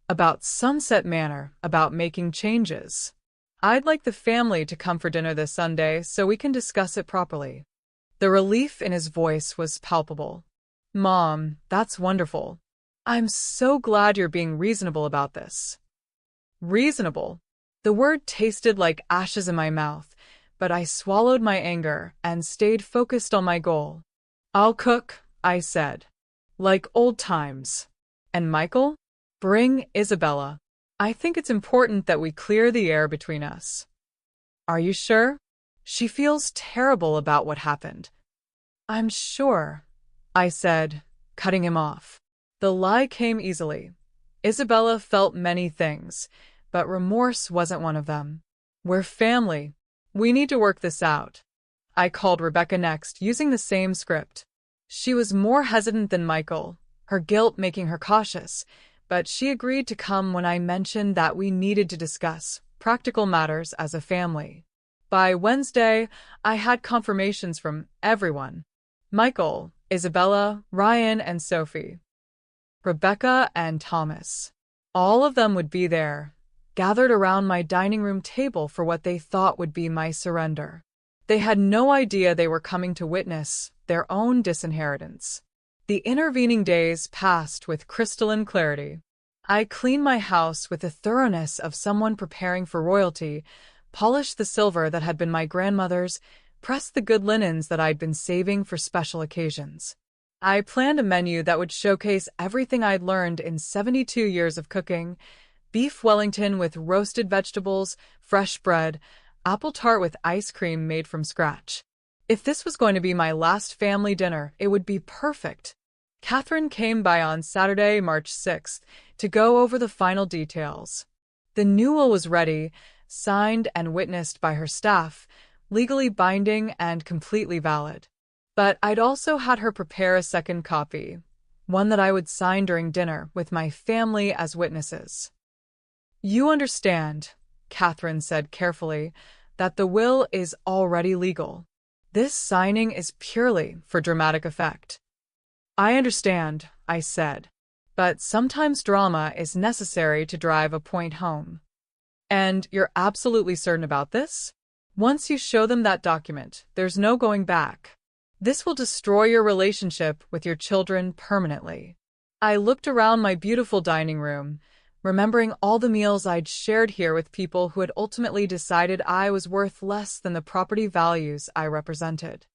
"About Sunset Manor, about making changes. I'd like the family to come for dinner this Sunday so we can discuss it properly." The relief in his voice was palpable. "Mom, that's wonderful. I'm so glad you're being reasonable about this." Reasonable. The word tasted like ashes in my mouth, but I swallowed my anger and stayed focused on my goal. "I'll cook," I said. "Like old times. And Michael? Bring Isabella. I think it's important that we clear the air between us." "Are you sure? She feels terrible about what happened." "I'm sure," I said, cutting him off. The lie came easily. Isabella felt many things, but remorse wasn't one of them. "We're family. We need to work this out." I called Rebecca next, using the same script. She was more hesitant than Michael, her guilt making her cautious, but she agreed to come when I mentioned that we needed to discuss practical matters as a family. By Wednesday, I had confirmations from everyone: Michael, Isabella, Ryan, and Sophie. Rebecca and Thomas. All of them would be there, gathered around my dining room table for what they thought would be my surrender. They had no idea they were coming to witness their own disinheritance. The intervening days passed with crystalline clarity. I cleaned my house with the thoroughness of someone preparing for royalty, polished the silver that had been my grandmother's, pressed the good linens that I'd been saving for special occasions. I planned a menu that would showcase everything I'd learned in 72 years of cooking: beef Wellington with roasted vegetables, fresh bread, apple tart with ice cream made from scratch. If this was going to be my last family dinner, it would be perfect. Catherine came by on Saturday, March 6th, to go over the final details. The new will was ready, signed and witnessed by her staff, legally binding and completely valid. But I'd also had her prepare a second copy, one that I would sign during dinner with my family as witnesses. "You understand," Catherine said carefully, "that the will is already legal. This signing is purely for dramatic effect." "I understand," I said, "but sometimes drama is necessary to drive a point home." "And you're absolutely certain about this? Once you show them that document, there's no going back. This will destroy your relationship with your children permanently." I looked around my beautiful dining room, remembering all the meals I'd shared here with people who had ultimately decided I was worth less than the property values I represented.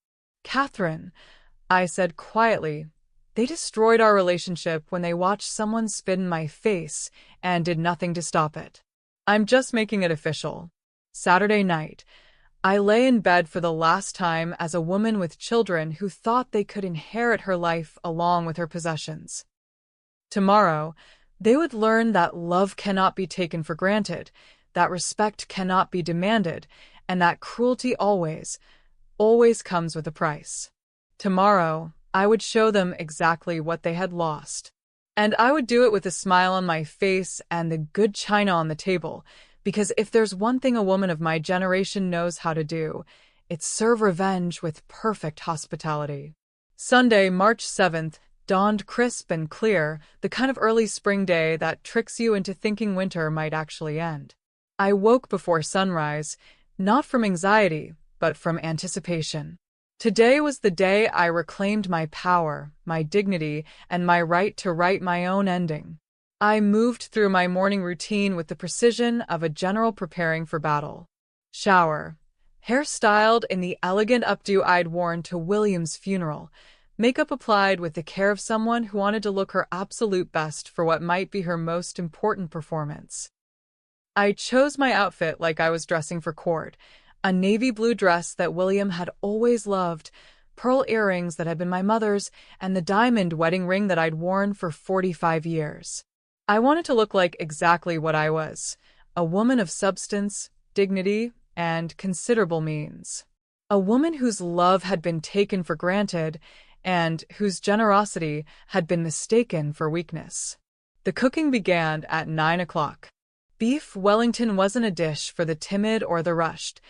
"Catherine," I said quietly, "they destroyed our relationship when they watched someone spit in my face and did nothing to stop it. I'm just making it official." Saturday night, I lay in bed for the last time as a woman with children who thought they could inherit her life along with her possessions. Tomorrow, they would learn that love cannot be taken for granted, that respect cannot be demanded, and that cruelty always, always comes with a price. Tomorrow, I would show them exactly what they had lost. And I would do it with a smile on my face and the good china on the table, because if there's one thing a woman of my generation knows how to do, it's serve revenge with perfect hospitality. Sunday, March 7th, dawned crisp and clear, the kind of early spring day that tricks you into thinking winter might actually end. I woke before sunrise, not from anxiety, but from anticipation. Today was the day I reclaimed my power, my dignity, and my right to write my own ending. I moved through my morning routine with the precision of a general preparing for battle. Shower. Hair styled in the elegant updo I'd worn to William's funeral. Makeup applied with the care of someone who wanted to look her absolute best for what might be her most important performance. I chose my outfit like I was dressing for court. A navy blue dress that William had always loved, pearl earrings that had been my mother's, and the diamond wedding ring that I'd worn for 45 years. I wanted to look like exactly what I was, a woman of substance, dignity, and considerable means. A woman whose love had been taken for granted and whose generosity had been mistaken for weakness. The cooking began at 9 o'clock. Beef Wellington wasn't a dish for the timid or the rushed.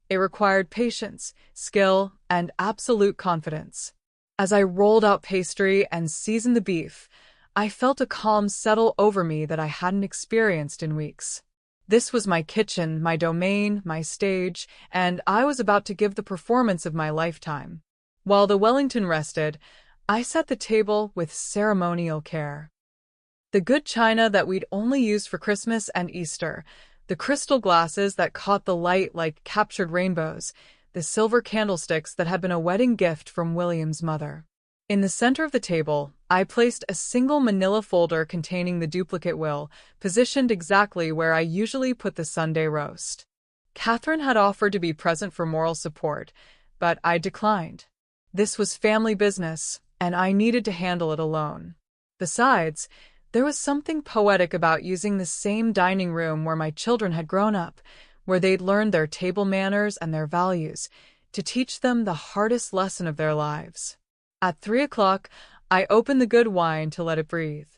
It required patience, skill, and absolute confidence. As I rolled out pastry and seasoned the beef, I felt a calm settle over me that I hadn't experienced in weeks. This was my kitchen, my domain, my stage, and I was about to give the performance of my lifetime. While the Wellington rested, I set the table with ceremonial care. The good china that we'd only used for Christmas and Easter, the crystal glasses that caught the light like captured rainbows, the silver candlesticks that had been a wedding gift from William's mother. In the center of the table, I placed a single manila folder containing the duplicate will, positioned exactly where I usually put the Sunday roast. Catherine had offered to be present for moral support, but I declined. This was family business, and I needed to handle it alone. Besides, there was something poetic about using the same dining room where my children had grown up, where they'd learned their table manners and their values, to teach them the hardest lesson of their lives. At 3 o'clock, I opened the good wine to let it breathe.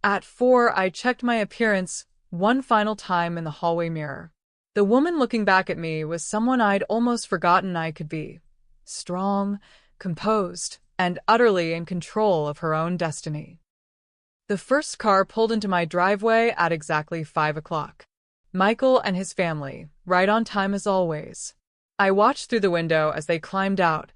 At 4, I checked my appearance one final time in the hallway mirror. The woman looking back at me was someone I'd almost forgotten I could be. Strong, composed, and utterly in control of her own destiny. The first car pulled into my driveway at exactly 5 o'clock. Michael and his family, right on time as always. I watched through the window as they climbed out,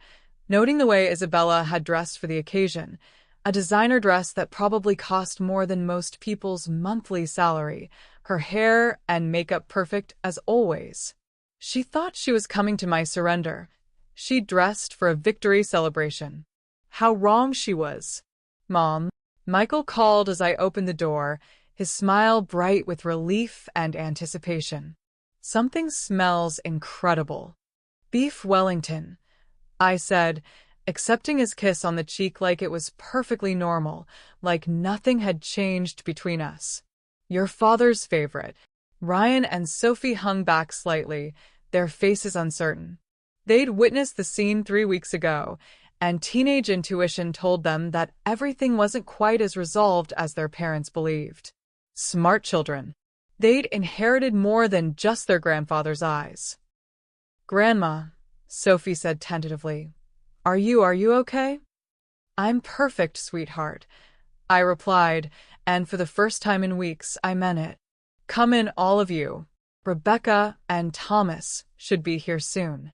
noting the way Isabella had dressed for the occasion, a designer dress that probably cost more than most people's monthly salary, her hair and makeup perfect as always. She thought she was coming to my surrender. She dressed for a victory celebration. How wrong she was. "Mom," Michael called as I opened the door, his smile bright with relief and anticipation. "Something smells incredible." "Beef Wellington," I said, accepting his kiss on the cheek like it was perfectly normal, like nothing had changed between us. "Your father's favorite." Ryan and Sophie hung back slightly, their faces uncertain. They'd witnessed the scene 3 weeks ago, and teenage intuition told them that everything wasn't quite as resolved as their parents believed. Smart children. They'd inherited more than just their grandfather's eyes. "Grandma," Sophie said tentatively, Are you okay?" "I'm perfect, sweetheart," I replied, and for the first time in weeks, I meant it. "Come in, all of you. Rebecca and Thomas should be here soon."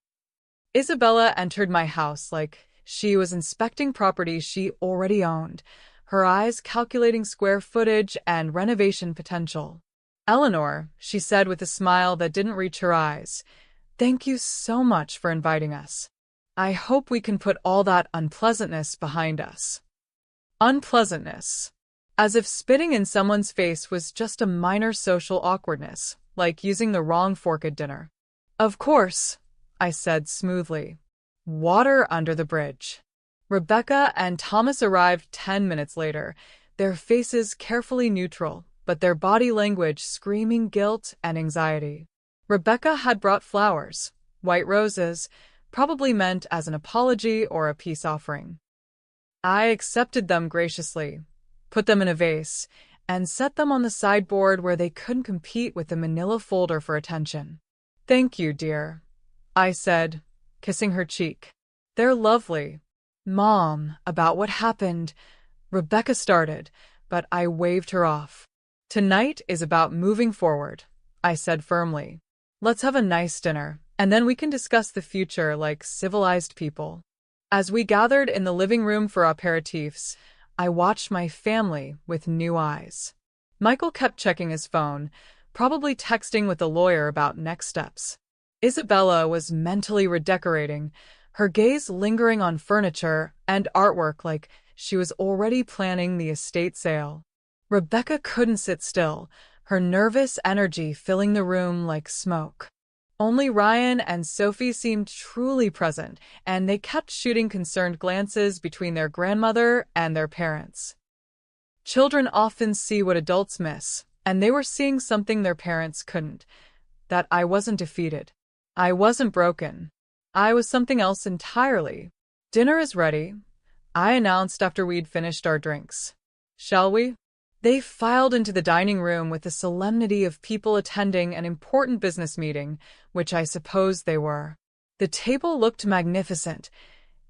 Isabella entered my house like she was inspecting property she already owned, her eyes calculating square footage and renovation potential. "Eleanor," she said with a smile that didn't reach her eyes, "thank you so much for inviting us. I hope we can put all that unpleasantness behind us." Unpleasantness. As if spitting in someone's face was just a minor social awkwardness, like using the wrong fork at dinner. "Of course," I said smoothly. Water under the bridge. Rebecca and Thomas arrived 10 minutes later, their faces carefully neutral, but their body language screaming guilt and anxiety. Rebecca had brought flowers, white roses, probably meant as an apology or a peace offering. I accepted them graciously, put them in a vase, and set them on the sideboard where they couldn't compete with the manila folder for attention. "Thank you, dear," I said, kissing her cheek. "They're lovely." "Mom, about what happened," Rebecca started, but I waved her off. "Tonight is about moving forward," I said firmly. "Let's have a nice dinner, and then we can discuss the future like civilized people." As we gathered in the living room for aperitifs, I watched my family with new eyes. Michael kept checking his phone, probably texting with the lawyer about next steps. Isabella was mentally redecorating, her gaze lingering on furniture and artwork like she was already planning the estate sale. Rebecca couldn't sit still, her nervous energy filling the room like smoke. Only Ryan and Sophie seemed truly present, and they kept shooting concerned glances between their grandmother and their parents. Children often see what adults miss, and they were seeing something their parents couldn't. that I wasn't defeated. I wasn't broken. I was something else entirely. "Dinner is ready," I announced after we'd finished our drinks. "Shall we?" They filed into the dining room with the solemnity of people attending an important business meeting, which I suppose they were. The table looked magnificent,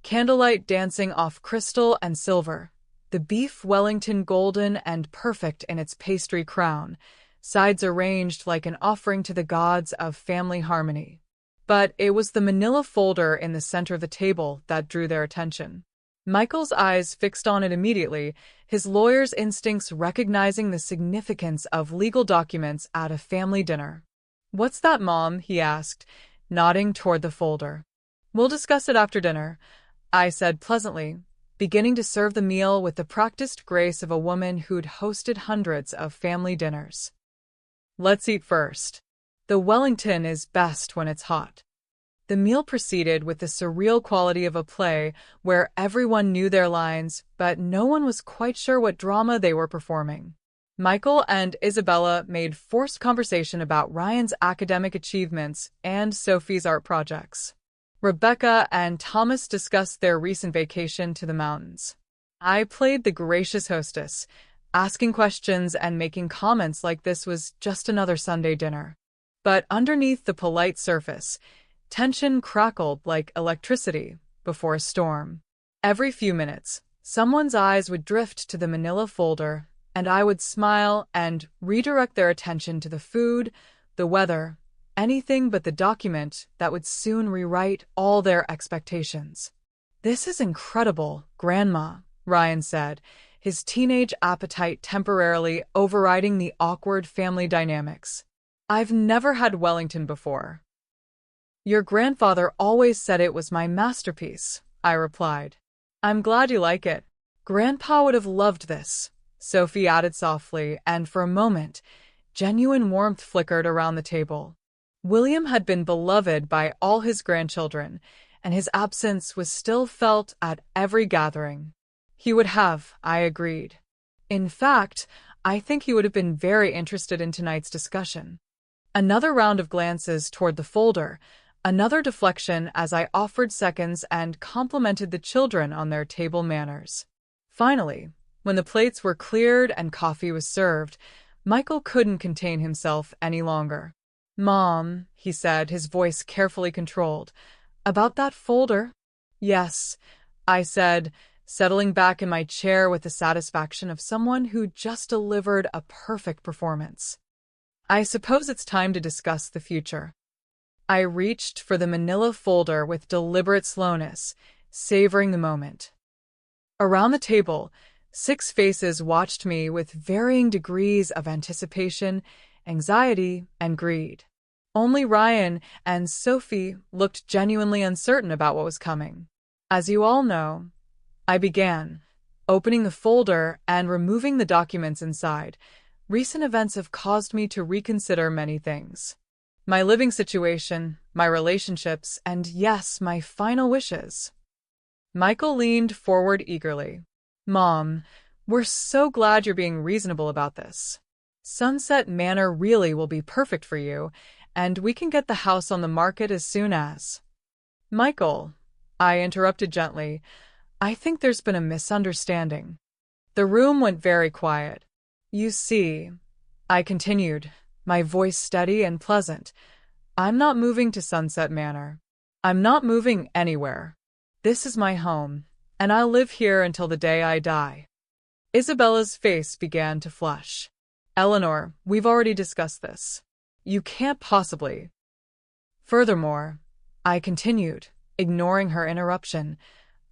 candlelight dancing off crystal and silver, the beef Wellington golden and perfect in its pastry crown, sides arranged like an offering to the gods of family harmony. But it was the manila folder in the center of the table that drew their attention. Michael's eyes fixed on it immediately, his lawyer's instincts recognizing the significance of legal documents at a family dinner. "What's that, Mom?" he asked, nodding toward the folder. "We'll discuss it after dinner," I said pleasantly, beginning to serve the meal with the practiced grace of a woman who'd hosted hundreds of family dinners. "Let's eat first. The Wellington is best when it's hot." The meal proceeded with the surreal quality of a play where everyone knew their lines, but no one was quite sure what drama they were performing. Michael and Isabella made forced conversation about Ryan's academic achievements and Sophie's art projects. Rebecca and Thomas discussed their recent vacation to the mountains. I played the gracious hostess, asking questions and making comments like this was just another Sunday dinner. But underneath the polite surface, tension crackled like electricity before a storm. Every few minutes, someone's eyes would drift to the manila folder, and I would smile and redirect their attention to the food, the weather, anything but the document that would soon rewrite all their expectations. "This is incredible, Grandma," Ryan said, his teenage appetite temporarily overriding the awkward family dynamics. "I've never had Wellington before." "Your grandfather always said it was my masterpiece," I replied. "I'm glad you like it. Grandpa would have loved this," Sophie added softly, and for a moment, genuine warmth flickered around the table. William had been beloved by all his grandchildren, and his absence was still felt at every gathering. "He would have," I agreed. "In fact, I think he would have been very interested in tonight's discussion." Another round of glances toward the folder, another deflection as I offered seconds and complimented the children on their table manners. Finally, when the plates were cleared and coffee was served, Michael couldn't contain himself any longer. "Mom," he said, his voice carefully controlled, "about that folder?" "Yes," I said, settling back in my chair with the satisfaction of someone who just delivered a perfect performance. "I suppose it's time to discuss the future." I reached for the manila folder with deliberate slowness, savoring the moment. Around the table, 6 faces watched me with varying degrees of anticipation, anxiety, and greed. Only Ryan and Sophie looked genuinely uncertain about what was coming. "As you all know," I began, opening the folder and removing the documents inside, "recent events have caused me to reconsider many things. My living situation, my relationships, and yes, my final wishes." Michael leaned forward eagerly. "Mom, we're so glad you're being reasonable about this. Sunset Manor really will be perfect for you, and we can get the house on the market as soon as—" "Michael," I interrupted gently, "I think there's been a misunderstanding." The room went very quiet. "You see," I continued, my voice steady and pleasant, "I'm not moving to Sunset Manor. I'm not moving anywhere. This is my home, and I'll live here until the day I die." Isabella's face began to flush. "Eleanor, we've already discussed this. You can't possibly." "Furthermore," I continued, ignoring her interruption,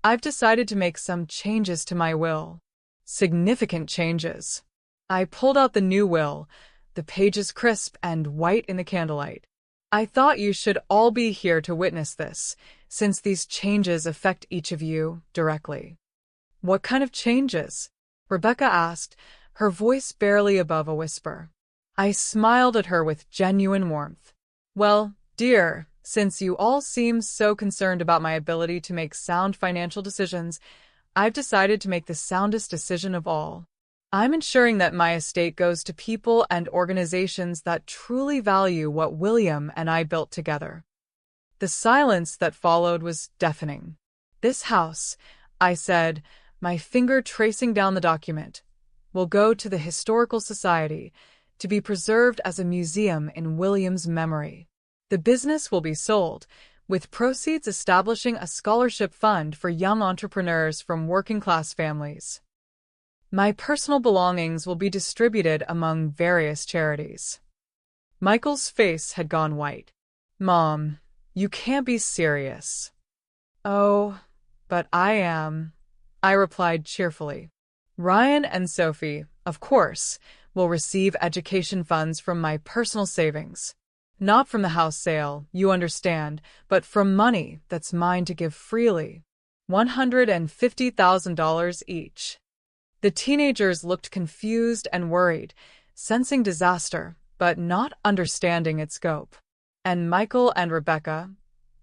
"I've decided to make some changes to my will. Significant changes." I pulled out the new will, the pages crisp and white in the candlelight. "I thought you should all be here to witness this, since these changes affect each of you directly." "What kind of changes?" Rebecca asked, her voice barely above a whisper. I smiled at her with genuine warmth. "Well, dear, since you all seem so concerned about my ability to make sound financial decisions, I've decided to make the soundest decision of all. I'm ensuring that my estate goes to people and organizations that truly value what William and I built together. The silence that followed was deafening. This house, I said, my finger tracing down the document, will go to the Historical Society to be preserved as a museum in William's memory. The business will be sold, with proceeds establishing a scholarship fund for young entrepreneurs from working-class families. My personal belongings will be distributed among various charities. Michael's face had gone white. Mom, you can't be serious. Oh, but I am, I replied cheerfully. Ryan and Sophie, of course, will receive education funds from my personal savings. Not from the house sale, you understand, but from money that's mine to give freely. $150,000 each. The teenagers looked confused and worried, sensing disaster, but not understanding its scope. And Michael and Rebecca,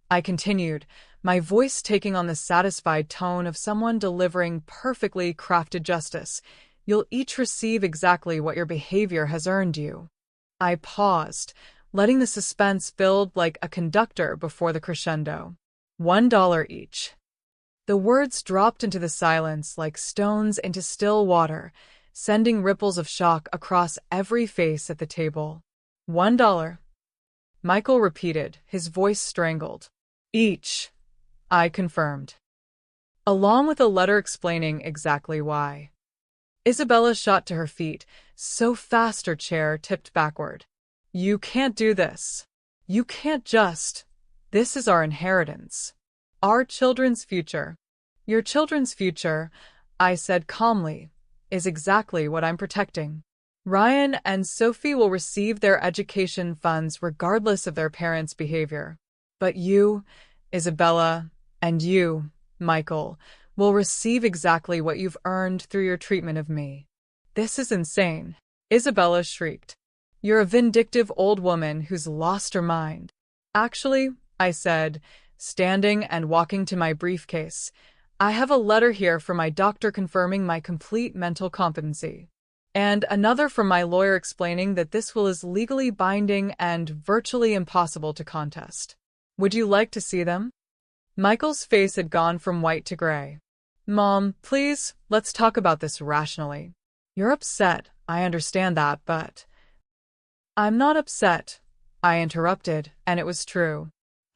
I continued, my voice taking on the satisfied tone of someone delivering perfectly crafted justice, you'll each receive exactly what your behavior has earned you. I paused, letting the suspense build like a conductor before the crescendo. $1 each. The words dropped into the silence like stones into still water, sending ripples of shock across every face at the table. $1. Michael repeated, his voice strangled. Each, I confirmed, along with a letter explaining exactly why. Isabella shot to her feet, so fast her chair tipped backward. You can't do this. You can't just. This is our inheritance. Our children's future. Your children's future, I said calmly, is exactly what I'm protecting. Ryan and Sophie will receive their education funds regardless of their parents' behavior. But you, Isabella, and you, Michael, will receive exactly what you've earned through your treatment of me. This is insane, Isabella shrieked. You're a vindictive old woman who's lost her mind. Actually, I said, standing and walking to my briefcase, I have a letter here from my doctor confirming my complete mental competency, and another from my lawyer explaining that this will is legally binding and virtually impossible to contest. Would you like to see them? Michael's face had gone from white to gray. Mom, please, let's talk about this rationally. You're upset, I understand that, but... I'm not upset, I interrupted, and it was true.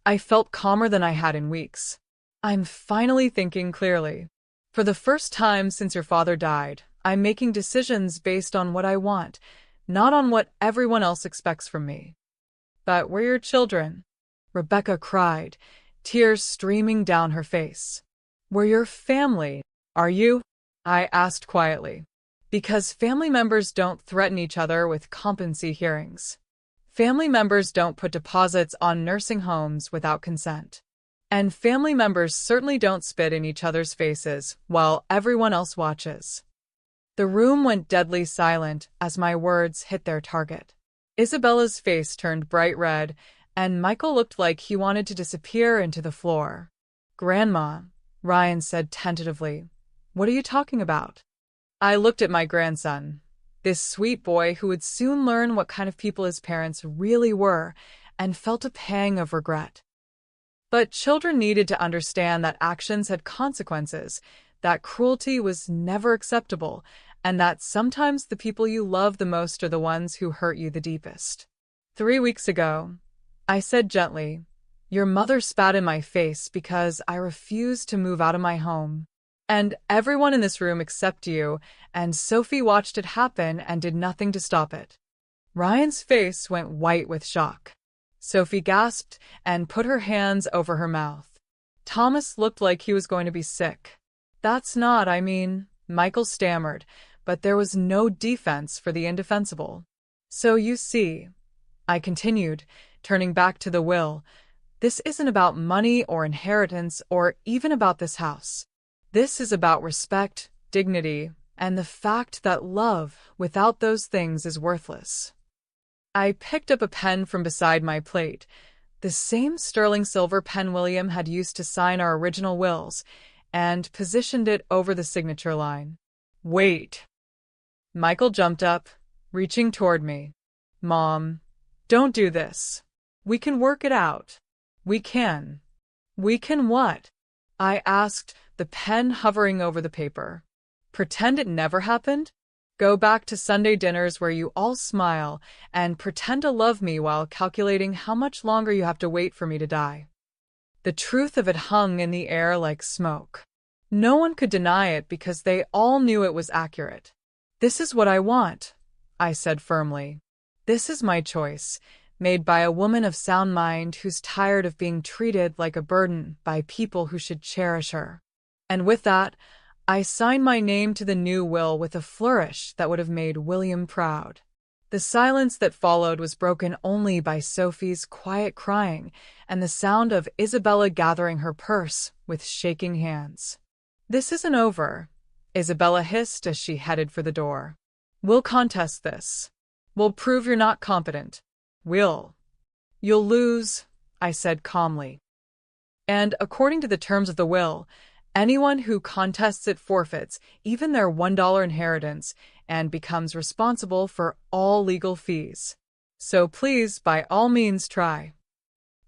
I felt calmer than I had in weeks. I'm finally thinking clearly. For the first time since your father died, I'm making decisions based on what I want, not on what everyone else expects from me. But we're your children, Rebecca cried, tears streaming down her face. We're your family, are you? I asked quietly. Because family members don't threaten each other with competency hearings. Family members don't put deposits on nursing homes without consent. And family members certainly don't spit in each other's faces while everyone else watches. The room went deadly silent as my words hit their target. Isabella's face turned bright red, and Michael looked like he wanted to disappear into the floor. Grandma, Ryan said tentatively, what are you talking about? I looked at my grandson, this sweet boy who would soon learn what kind of people his parents really were, and felt a pang of regret. But children needed to understand that actions had consequences, that cruelty was never acceptable, and that sometimes the people you love the most are the ones who hurt you the deepest. 3 weeks ago, I said gently, your mother spat in my face because I refused to move out of my home. And everyone in this room except you, and Sophie watched it happen and did nothing to stop it. Ryan's face went white with shock. Sophie gasped and put her hands over her mouth. Thomas looked like he was going to be sick. That's not, Michael stammered, but there was no defense for the indefensible. So you see, I continued, turning back to the will, this isn't about money or inheritance or even about this house. This is about respect, dignity, and the fact that love without those things is worthless. I picked up a pen from beside my plate, the same sterling silver pen William had used to sign our original wills, and positioned it over the signature line. Wait. Michael jumped up, reaching toward me. Mom, don't do this. We can work it out. We can. We can what? I asked, the pen hovering over the paper. Pretend it never happened? Go back to Sunday dinners where you all smile and pretend to love me while calculating how much longer you have to wait for me to die. The truth of it hung in the air like smoke. No one could deny it because they all knew it was accurate. This is what I want, I said firmly. This is my choice, made by a woman of sound mind who's tired of being treated like a burden by people who should cherish her. And with that, I signed my name to the new will with a flourish that would have made William proud. The silence that followed was broken only by Sophie's quiet crying and the sound of Isabella gathering her purse with shaking hands. This isn't over, Isabella hissed as she headed for the door. We'll contest this. We'll prove you're not competent. You'll lose, I said calmly. And according to the terms of the will, anyone who contests it forfeits even their $1 inheritance and becomes responsible for all legal fees. So please, by all means, try.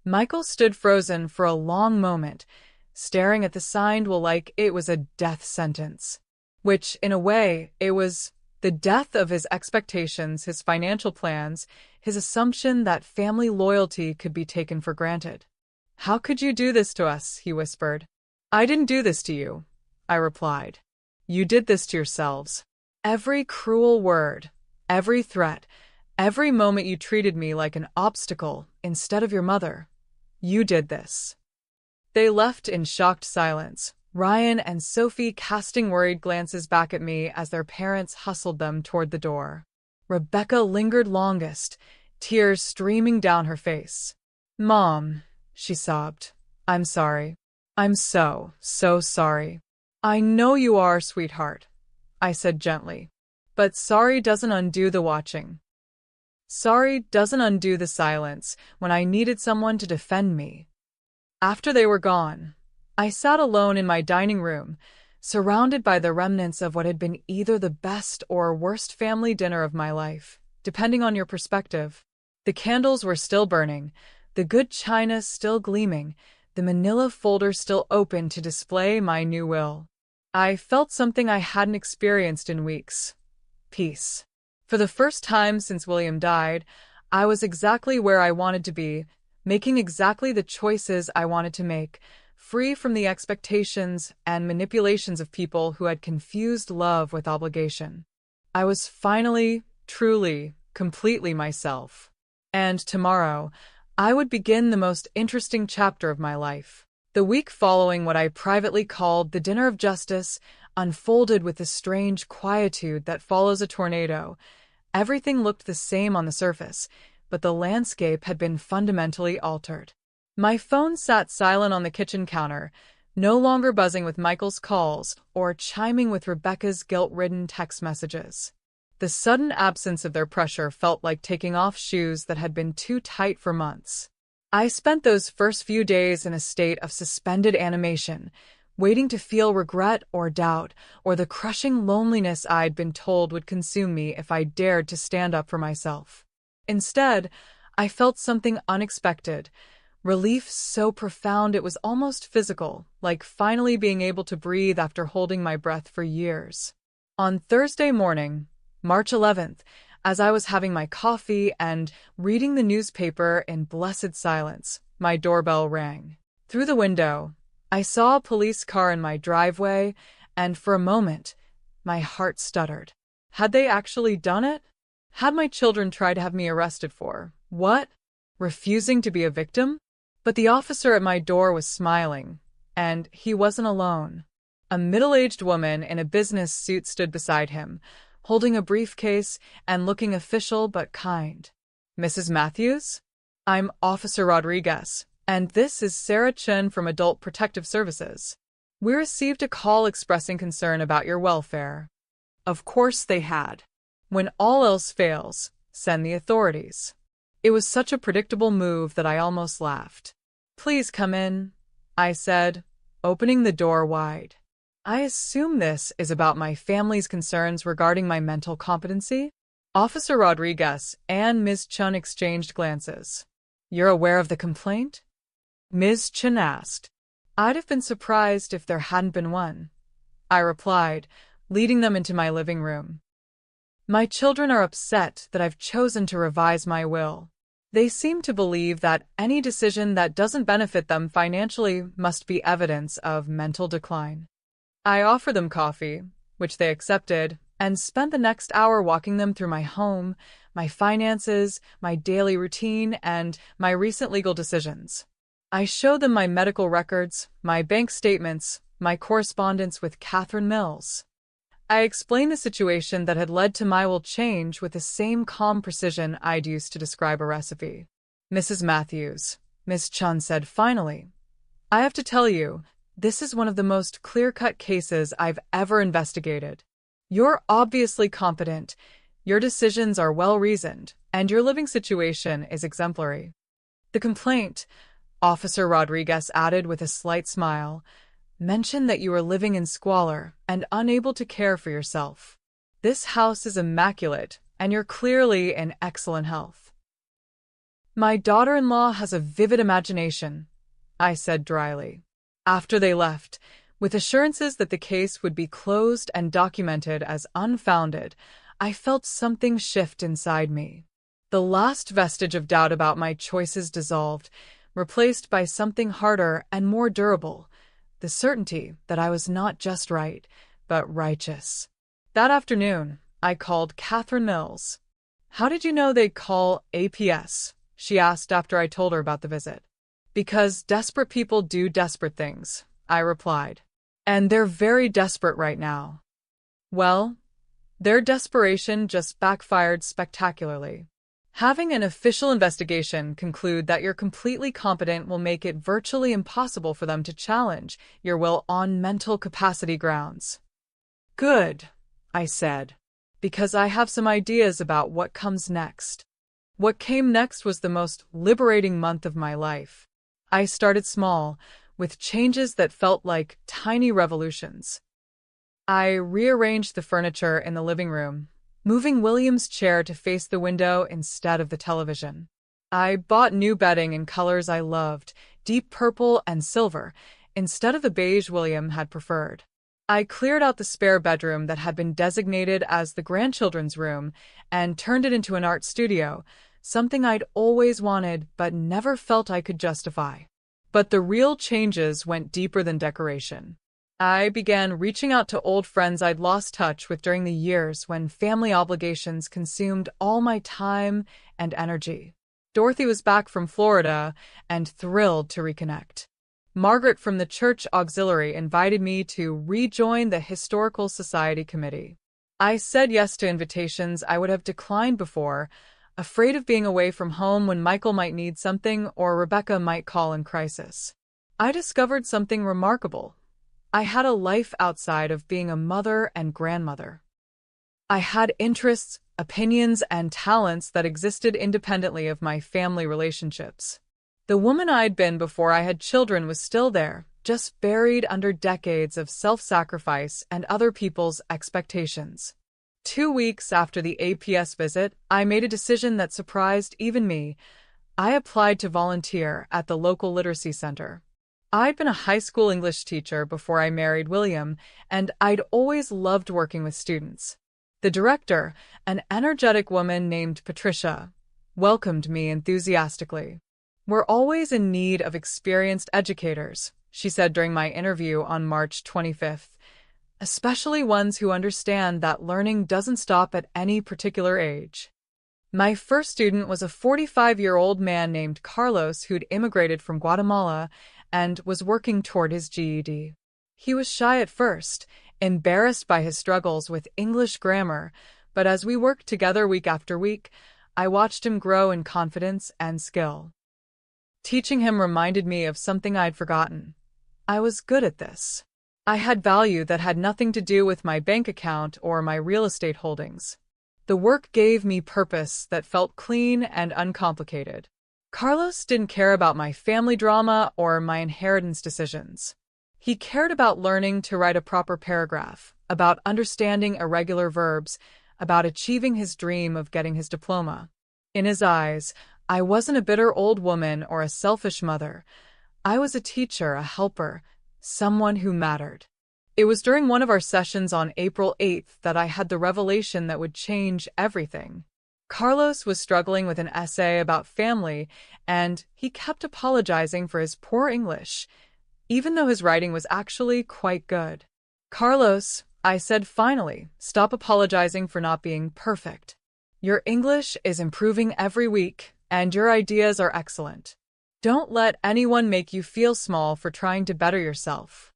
Michael stood frozen for a long moment, staring at the signed will like it was a death sentence. Which, in a way, it was. The death of his expectations, his financial plans, his assumption that family loyalty could be taken for granted. How could you do this to us? He whispered. I didn't do this to you, I replied. You did this to yourselves. Every cruel word, every threat, every moment you treated me like an obstacle instead of your mother. You did this. They left in shocked silence, Ryan and Sophie casting worried glances back at me as their parents hustled them toward the door. Rebecca lingered longest, tears streaming down her face. Mom, she sobbed. I'm sorry. I'm so sorry. I know you are, sweetheart, I said gently. But sorry doesn't undo the watching. Sorry doesn't undo the silence when I needed someone to defend me. After they were gone, I sat alone in my dining room, surrounded by the remnants of what had been either the best or worst family dinner of my life, depending on your perspective. The candles were still burning, the good china still gleaming, the manila folder still open to display my new will. I felt something I hadn't experienced in weeks. Peace. For the first time since William died, I was exactly where I wanted to be, making exactly the choices I wanted to make, free from the expectations and manipulations of people who had confused love with obligation. I was finally, truly, completely myself. And tomorrow, I would begin the most interesting chapter of my life. The week following what I privately called the Dinner of Justice unfolded with the strange quietude that follows a tornado. Everything looked the same on the surface, but the landscape had been fundamentally altered. My phone sat silent on the kitchen counter, no longer buzzing with Michael's calls or chiming with Rebecca's guilt-ridden text messages. The sudden absence of their pressure felt like taking off shoes that had been too tight for months. I spent those first few days in a state of suspended animation, waiting to feel regret or doubt, or the crushing loneliness I'd been told would consume me if I dared to stand up for myself. Instead, I felt something unexpected. Relief so profound it was almost physical, like finally being able to breathe after holding my breath for years. On Thursday morning, March 11th, as I was having my coffee and reading the newspaper in blessed silence, my doorbell rang. Through the window, I saw a police car in my driveway, and for a moment, my heart stuttered. Had they actually done it? Had my children tried to have me arrested for, what? Refusing to be a victim? But the officer at my door was smiling, and he wasn't alone. A middle-aged woman in a business suit stood beside him, holding a briefcase and looking official but kind. Mrs. Matthews? I'm Officer Rodriguez, and this is Sarah Chen from Adult Protective Services. We received a call expressing concern about your welfare. Of course they had. When all else fails, send the authorities. It was such a predictable move that I almost laughed. Please come in, I said, opening the door wide. I assume this is about my family's concerns regarding my mental competency? Officer Rodriguez and Ms. Chun exchanged glances. You're aware of the complaint? Ms. Chun asked. I'd have been surprised if there hadn't been one, I replied, leading them into my living room. My children are upset that I've chosen to revise my will. They seem to believe that any decision that doesn't benefit them financially must be evidence of mental decline. I offered them coffee, which they accepted, and spent the next hour walking them through my home, my finances, my daily routine, and my recent legal decisions. I showed them my medical records, my bank statements, my correspondence with Catherine Mills. I explained the situation that had led to my will change with the same calm precision I'd used to describe a recipe. Mrs. Matthews, Miss Chun said finally, I have to tell you, this is one of the most clear-cut cases I've ever investigated. You're obviously competent, your decisions are well-reasoned, and your living situation is exemplary. The complaint, Officer Rodriguez added with a slight smile, mentioned that you were living in squalor and unable to care for yourself. This house is immaculate, and you're clearly in excellent health. My daughter-in-law has a vivid imagination, I said dryly. After they left, with assurances that the case would be closed and documented as unfounded, I felt something shift inside me. The last vestige of doubt about my choices dissolved, replaced by something harder and more durable, the certainty that I was not just right, but righteous. That afternoon, I called Catherine Mills. How did you know they'd call APS? She asked after I told her about the visit. Because desperate people do desperate things, I replied. And they're very desperate right now. Well, their desperation just backfired spectacularly. Having an official investigation conclude that you're completely competent will make it virtually impossible for them to challenge your will on mental capacity grounds. Good, I said, because I have some ideas about what comes next. What came next was the most liberating month of my life. I started small, with changes that felt like tiny revolutions. I rearranged the furniture in the living room, moving William's chair to face the window instead of the television. I bought new bedding in colors I loved, deep purple and silver, instead of the beige William had preferred. I cleared out the spare bedroom that had been designated as the grandchildren's room and turned it into an art studio, something I'd always wanted but never felt I could justify. But the real changes went deeper than decoration. I began reaching out to old friends I'd lost touch with during the years when family obligations consumed all my time and energy. Dorothy was back from Florida and thrilled to reconnect. Margaret from the church auxiliary invited me to rejoin the Historical Society committee. I said yes to invitations I would have declined before, afraid of being away from home when Michael might need something or Rebecca might call in crisis. I discovered something remarkable. I had a life outside of being a mother and grandmother. I had interests, opinions, and talents that existed independently of my family relationships. The woman I'd been before I had children was still there, just buried under decades of self-sacrifice and other people's expectations. 2 weeks after the APS visit, I made a decision that surprised even me. I applied to volunteer at the local literacy center. I'd been a high school English teacher before I married William, and I'd always loved working with students. The director, an energetic woman named Patricia, welcomed me enthusiastically. We're always in need of experienced educators, she said during my interview on March 25th, especially ones who understand that learning doesn't stop at any particular age. My first student was a 45-year-old man named Carlos who'd immigrated from Guatemala and was working toward his GED. He was shy at first, embarrassed by his struggles with English grammar, but as we worked together week after week, I watched him grow in confidence and skill. Teaching him reminded me of something I'd forgotten. I was good at this. I had value that had nothing to do with my bank account or my real estate holdings. The work gave me purpose that felt clean and uncomplicated. Carlos didn't care about my family drama or my inheritance decisions. He cared about learning to write a proper paragraph, about understanding irregular verbs, about achieving his dream of getting his diploma. In his eyes, I wasn't a bitter old woman or a selfish mother. I was a teacher, a helper, someone who mattered. It was during one of our sessions on April 8th that I had the revelation that would change everything. Carlos was struggling with an essay about family, and he kept apologizing for his poor English, even though his writing was actually quite good. "Carlos," I said finally, "stop apologizing for not being perfect. Your English is improving every week, and your ideas are excellent. Don't let anyone make you feel small for trying to better yourself."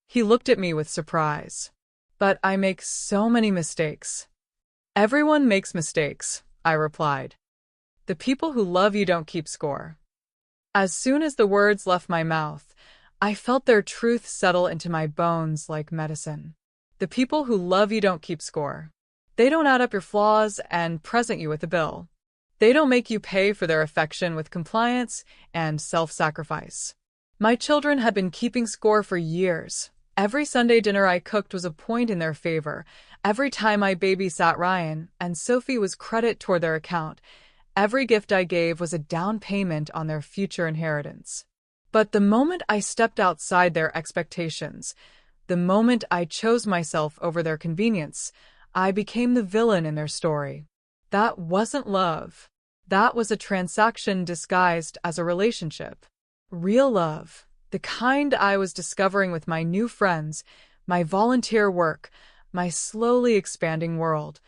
He looked at me with surprise. "But I make so many mistakes." "Everyone makes mistakes," I replied. "The people who love you don't keep score." As soon as the words left my mouth, I felt their truth settle into my bones like medicine. The people who love you don't keep score. They don't add up your flaws and present you with a bill. They don't make you pay for their affection with compliance and self-sacrifice. My children had been keeping score for years. Every Sunday dinner I cooked was a point in their favor. Every time I babysat Ryan and Sophie was credit toward their account. Every gift I gave was a down payment on their future inheritance. But the moment I stepped outside their expectations, the moment I chose myself over their convenience, I became the villain in their story. That wasn't love. That was a transaction disguised as a relationship. Real love, the kind I was discovering with my new friends, my volunteer work, my slowly expanding world,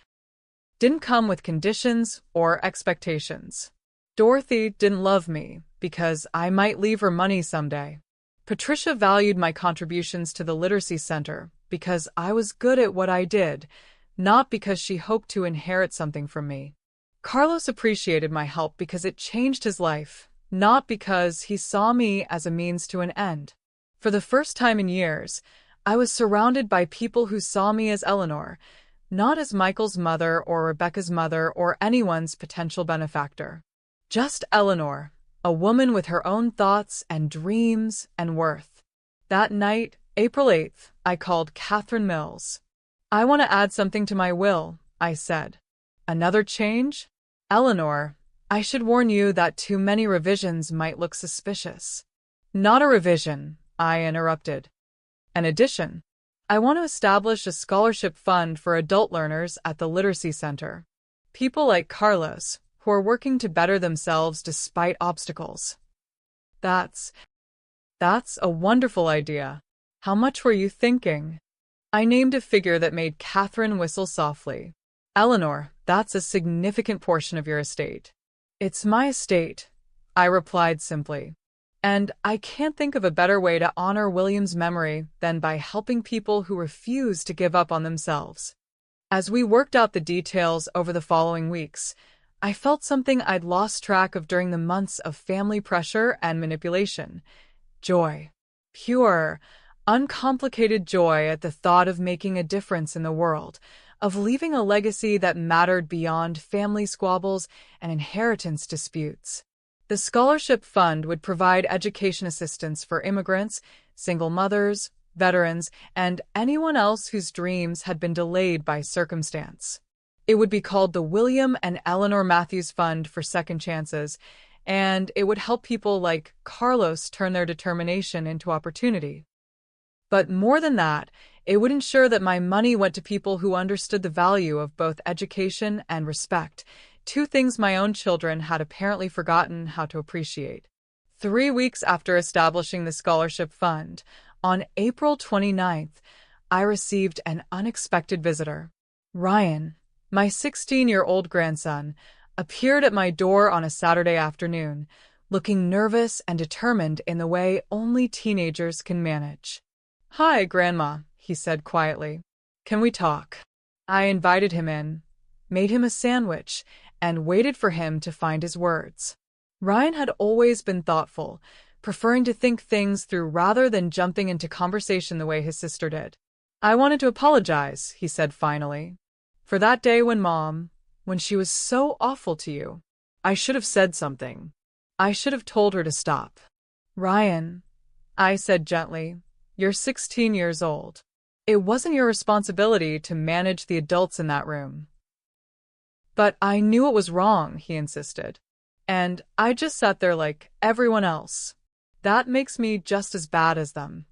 didn't come with conditions or expectations. Dorothy didn't love me because I might leave her money someday. Patricia valued my contributions to the Literacy Center because I was good at what I did, not because she hoped to inherit something from me. Carlos appreciated my help because it changed his life, not because he saw me as a means to an end. For the first time in years, I was surrounded by people who saw me as Eleanor, not as Michael's mother or Rebecca's mother or anyone's potential benefactor. Just Eleanor, a woman with her own thoughts and dreams and worth. That night, April 8th, I called Catherine Mills. "I want to add something to my will," I said. "Another change?" "Eleanor, I should warn you that too many revisions might look suspicious." "Not a revision," I interrupted. "An addition. I want to establish a scholarship fund for adult learners at the Literacy Center. People like Carlos, who are working to better themselves despite obstacles." That's a wonderful idea. How much were you thinking?" I named a figure that made Catherine whistle softly. "Eleanor, that's a significant portion of your estate." "It's my estate," I replied simply. "And I can't think of a better way to honor William's memory than by helping people who refuse to give up on themselves." As we worked out the details over the following weeks, I felt something I'd lost track of during the months of family pressure and manipulation. Joy. Pure, uncomplicated joy at the thought of making a difference in the world, of leaving a legacy that mattered beyond family squabbles and inheritance disputes. The scholarship fund would provide education assistance for immigrants, single mothers, veterans, and anyone else whose dreams had been delayed by circumstance. It would be called the William and Eleanor Matthews Fund for Second Chances, and it would help people like Carlos turn their determination into opportunity. But more than that, it would ensure that my money went to people who understood the value of both education and respect, two things my own children had apparently forgotten how to appreciate. 3 weeks after establishing the scholarship fund, on April 29th, I received an unexpected visitor. Ryan, my 16-year-old grandson, appeared at my door on a Saturday afternoon, looking nervous and determined in the way only teenagers can manage. "Hi, Grandma," he said quietly. "Can we talk?" I invited him in, made him a sandwich, and waited for him to find his words. Ryan had always been thoughtful, preferring to think things through rather than jumping into conversation the way his sister did. "I wanted to apologize," he said finally, "for that day when she was so awful to you. I should have said something. I should have told her to stop." "Ryan," I said gently, You're 16 years old. It wasn't your responsibility to manage the adults in that room. But I knew it was wrong, he insisted. And I just sat there like everyone else. That makes me just as bad as them.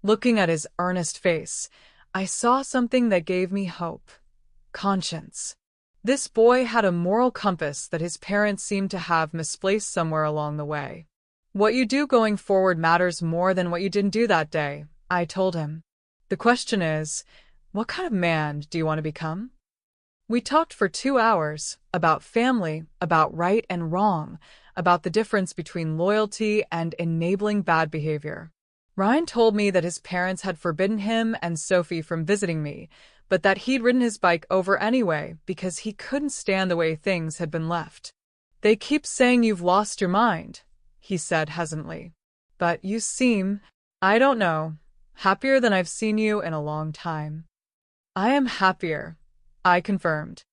Looking at his earnest face, I saw something that gave me hope. Conscience. This boy had a moral compass that his parents seemed to have misplaced somewhere along the way. What you do going forward matters more than what you didn't do that day, I told him. The question is, what kind of man do you want to become? We talked for 2 hours about family, about right and wrong, about the difference between loyalty and enabling bad behavior. Ryan told me that his parents had forbidden him and Sophie from visiting me, but that he'd ridden his bike over anyway because he couldn't stand the way things had been left. They keep saying you've lost your mind, he said hesitantly. But you seem, I don't know, happier than I've seen you in a long time. I am happier, I confirmed.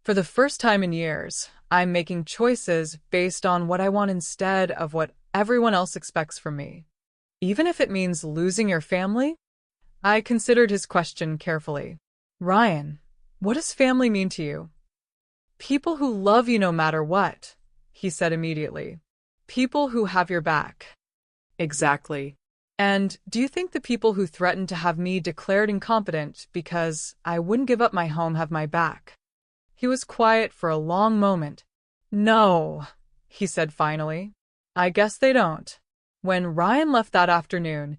For the first time in years, I'm making choices based on what I want instead of what everyone else expects from me. Even if it means losing your family? I considered his question carefully. Ryan, what does family mean to you? People who love you no matter what, he said immediately. People who have your back. Exactly. And do you think the people who threatened to have me declared incompetent because I wouldn't give up my home have my back? He was quiet for a long moment. No, he said finally. I guess they don't. When Ryan left that afternoon,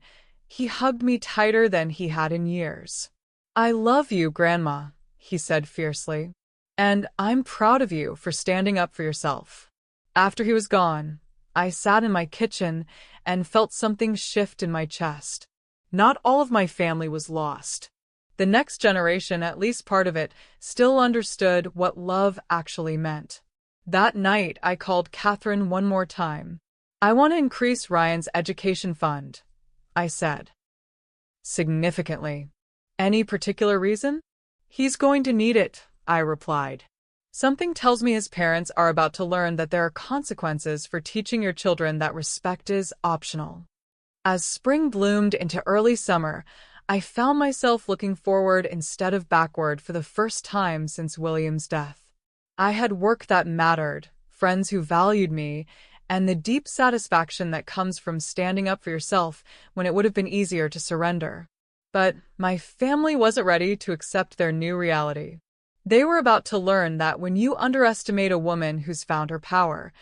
he hugged me tighter than he had in years. I love you, Grandma, he said fiercely. And I'm proud of you for standing up for yourself. After he was gone, I sat in my kitchen and felt something shift in my chest. Not all of my family was lost. The next generation, at least part of it, still understood what love actually meant. That night, I called Catherine one more time. I want to increase Ryan's education fund, I said. Significantly. Any particular reason? He's going to need it, I replied. Something tells me his parents are about to learn that there are consequences for teaching your children that respect is optional. As spring bloomed into early summer, I found myself looking forward instead of backward for the first time since William's death. I had work that mattered, friends who valued me, and the deep satisfaction that comes from standing up for yourself when it would have been easier to surrender. But my family wasn't ready to accept their new reality. They were about to learn that when you underestimate a woman who's found her power,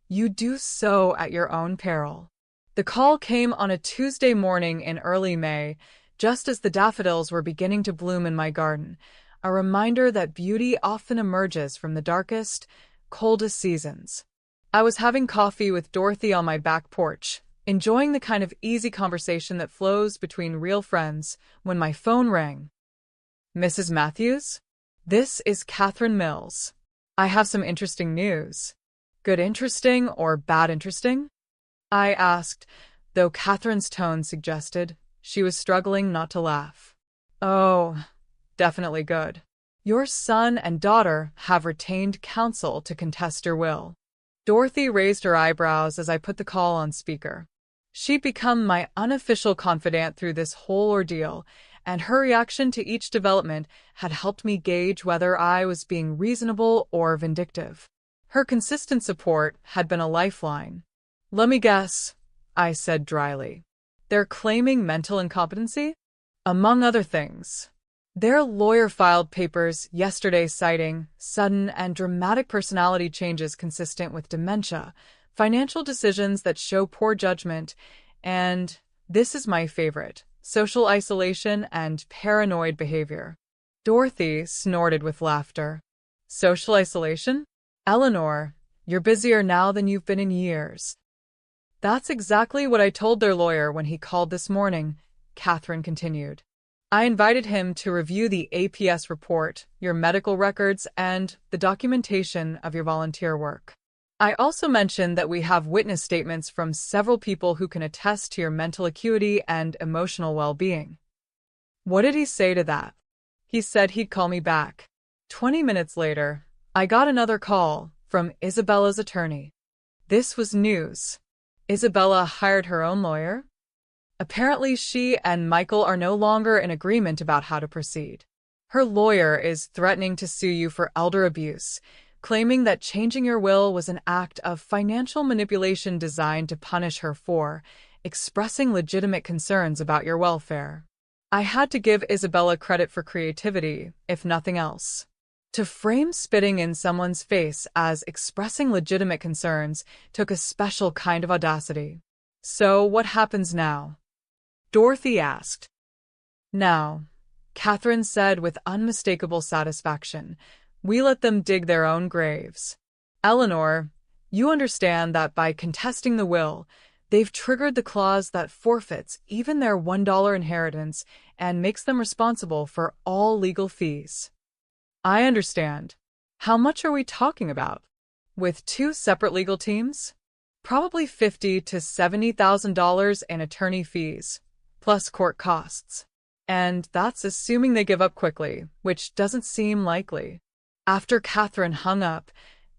you do so at your own peril. The call came on a Tuesday morning in early May, just as the daffodils were beginning to bloom in my garden, a reminder that beauty often emerges from the darkest, coldest seasons. I was having coffee with Dorothy on my back porch, enjoying the kind of easy conversation that flows between real friends, when my phone rang. Mrs. Matthews? This is Catherine Mills. I have some interesting news. Good interesting or bad interesting? I asked, though Catherine's tone suggested she was struggling not to laugh. Oh, definitely good. Your son and daughter have retained counsel to contest your will. Dorothy raised her eyebrows as I put the call on speaker. She'd become my unofficial confidant through this whole ordeal, and her reaction to each development had helped me gauge whether I was being reasonable or vindictive. Her consistent support had been a lifeline. Let me guess, I said dryly. They're claiming mental incompetency? Among other things. Their lawyer filed papers yesterday citing sudden and dramatic personality changes consistent with dementia, financial decisions that show poor judgment, and, this is my favorite, social isolation and paranoid behavior. Dorothy snorted with laughter. Social isolation? Eleanor, you're busier now than you've been in years. That's exactly what I told their lawyer when he called this morning, Catherine continued. I invited him to review the APS report, your medical records, and the documentation of your volunteer work. I also mentioned that we have witness statements from several people who can attest to your mental acuity and emotional well-being. What did he say to that? He said he'd call me back. 20 minutes later, I got another call from Isabella's attorney. This was news. Isabella hired her own lawyer? Apparently, she and Michael are no longer in agreement about how to proceed. Her lawyer is threatening to sue you for elder abuse, claiming that changing your will was an act of financial manipulation designed to punish her for expressing legitimate concerns about your welfare. I had to give Isabella credit for creativity, if nothing else. To frame spitting in someone's face as expressing legitimate concerns took a special kind of audacity. So, what happens now? Dorothy asked. Now, Catherine said with unmistakable satisfaction, we let them dig their own graves. Eleanor, you understand that by contesting the will, they've triggered the clause that forfeits even their $1 inheritance and makes them responsible for all legal fees. I understand. How much are we talking about? With 2 separate legal teams? Probably $50,000 to $70,000 in attorney fees, plus court costs. And that's assuming they give up quickly, which doesn't seem likely. After Catherine hung up,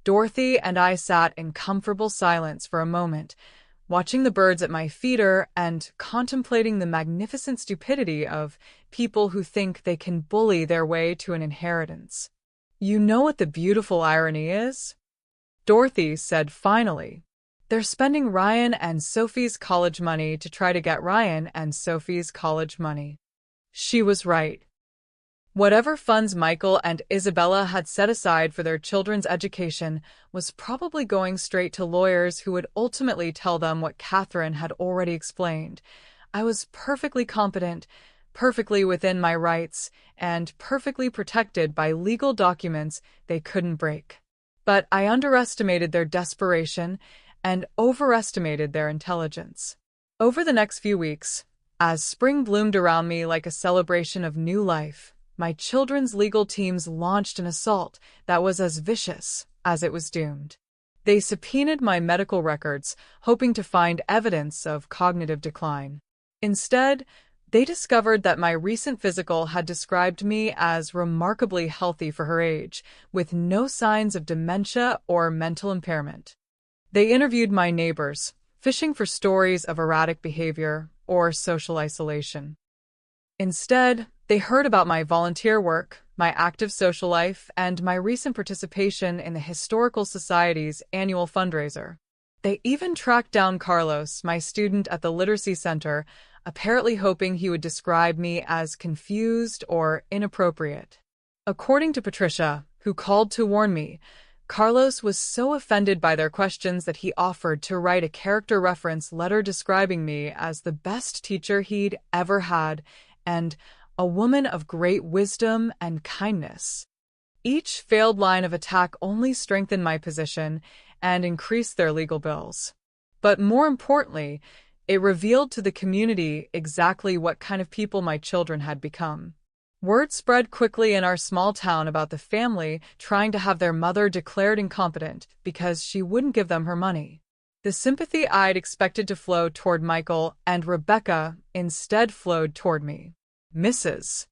Dorothy and I sat in comfortable silence for a moment, watching the birds at my feeder and contemplating the magnificent stupidity of people who think they can bully their way to an inheritance. You know what the beautiful irony is? Dorothy said finally. They're spending Ryan and Sophie's college money to try to get Ryan and Sophie's college money. She was right. Whatever funds Michael and Isabella had set aside for their children's education was probably going straight to lawyers who would ultimately tell them what Catherine had already explained. I was perfectly competent, perfectly within my rights, and perfectly protected by legal documents they couldn't break. But I underestimated their desperation and overestimated their intelligence. Over the next few weeks, as spring bloomed around me like a celebration of new life, my children's legal teams launched an assault that was as vicious as it was doomed. They subpoenaed my medical records, hoping to find evidence of cognitive decline. Instead, they discovered that my recent physical had described me as remarkably healthy for her age, with no signs of dementia or mental impairment. They interviewed my neighbors, fishing for stories of erratic behavior or social isolation. Instead, they heard about my volunteer work, my active social life, and my recent participation in the Historical Society's annual fundraiser. They even tracked down Carlos, my student at the Literacy Center, apparently hoping he would describe me as confused or inappropriate. According to Patricia, who called to warn me, Carlos was so offended by their questions that he offered to write a character reference letter describing me as the best teacher he'd ever had and a woman of great wisdom and kindness. Each failed line of attack only strengthened my position and increased their legal bills. But more importantly, it revealed to the community exactly what kind of people my children had become. Word spread quickly in our small town about the family trying to have their mother declared incompetent because she wouldn't give them her money. The sympathy I'd expected to flow toward Michael and Rebecca instead flowed toward me. Mrs.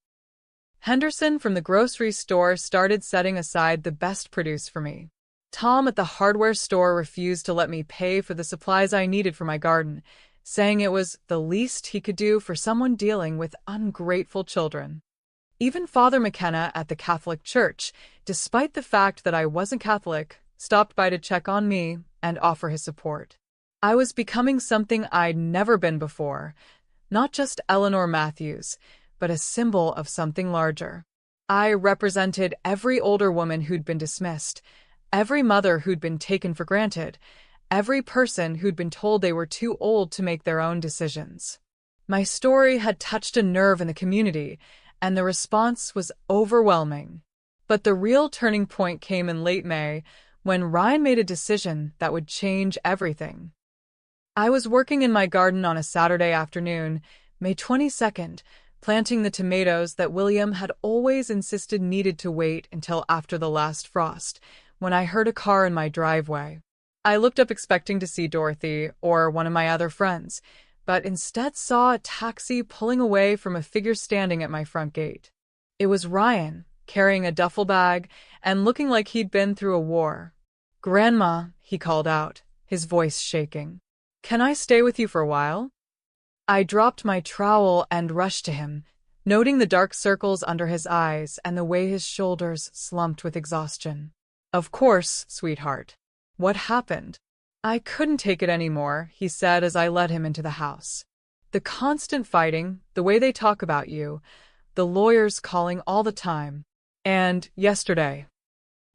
Henderson from the grocery store started setting aside the best produce for me. Tom at the hardware store refused to let me pay for the supplies I needed for my garden, saying it was the least he could do for someone dealing with ungrateful children. Even Father McKenna at the Catholic Church, despite the fact that I wasn't Catholic, stopped by to check on me and offer his support. I was becoming something I'd never been before, not just Eleanor Matthews, but a symbol of something larger. I represented every older woman who'd been dismissed, every mother who'd been taken for granted, every person who'd been told they were too old to make their own decisions. My story had touched a nerve in the community, and the response was overwhelming. But the real turning point came in late May, when Ryan made a decision that would change everything. I was working in my garden on a Saturday afternoon, May 22nd, planting the tomatoes that William had always insisted needed to wait until after the last frost, when I heard a car in my driveway. I looked up expecting to see Dorothy or one of my other friends, but instead saw a taxi pulling away from a figure standing at my front gate. It was Ryan, carrying a duffel bag and looking like he'd been through a war. "Grandma," he called out, his voice shaking. "Can I stay with you for a while?" I dropped my trowel and rushed to him, noting the dark circles under his eyes and the way his shoulders slumped with exhaustion. Of course, sweetheart. What happened? I couldn't take it anymore, he said as I led him into the house. The constant fighting, the way they talk about you, the lawyers calling all the time. And yesterday.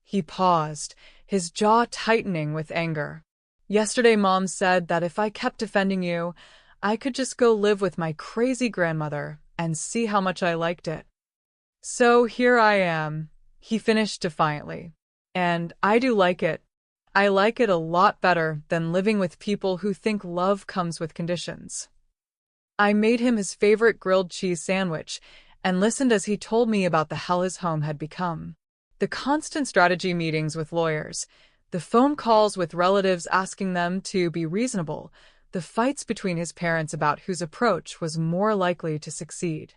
He paused, his jaw tightening with anger. Yesterday, Mom said that if I kept defending you, I could just go live with my crazy grandmother and see how much I liked it. So here I am, he finished defiantly. And I do like it. I like it a lot better than living with people who think love comes with conditions. I made him his favorite grilled cheese sandwich and listened as he told me about the hell his home had become. The constant strategy meetings with lawyers, the phone calls with relatives asking them to be reasonable, the fights between his parents about whose approach was more likely to succeed.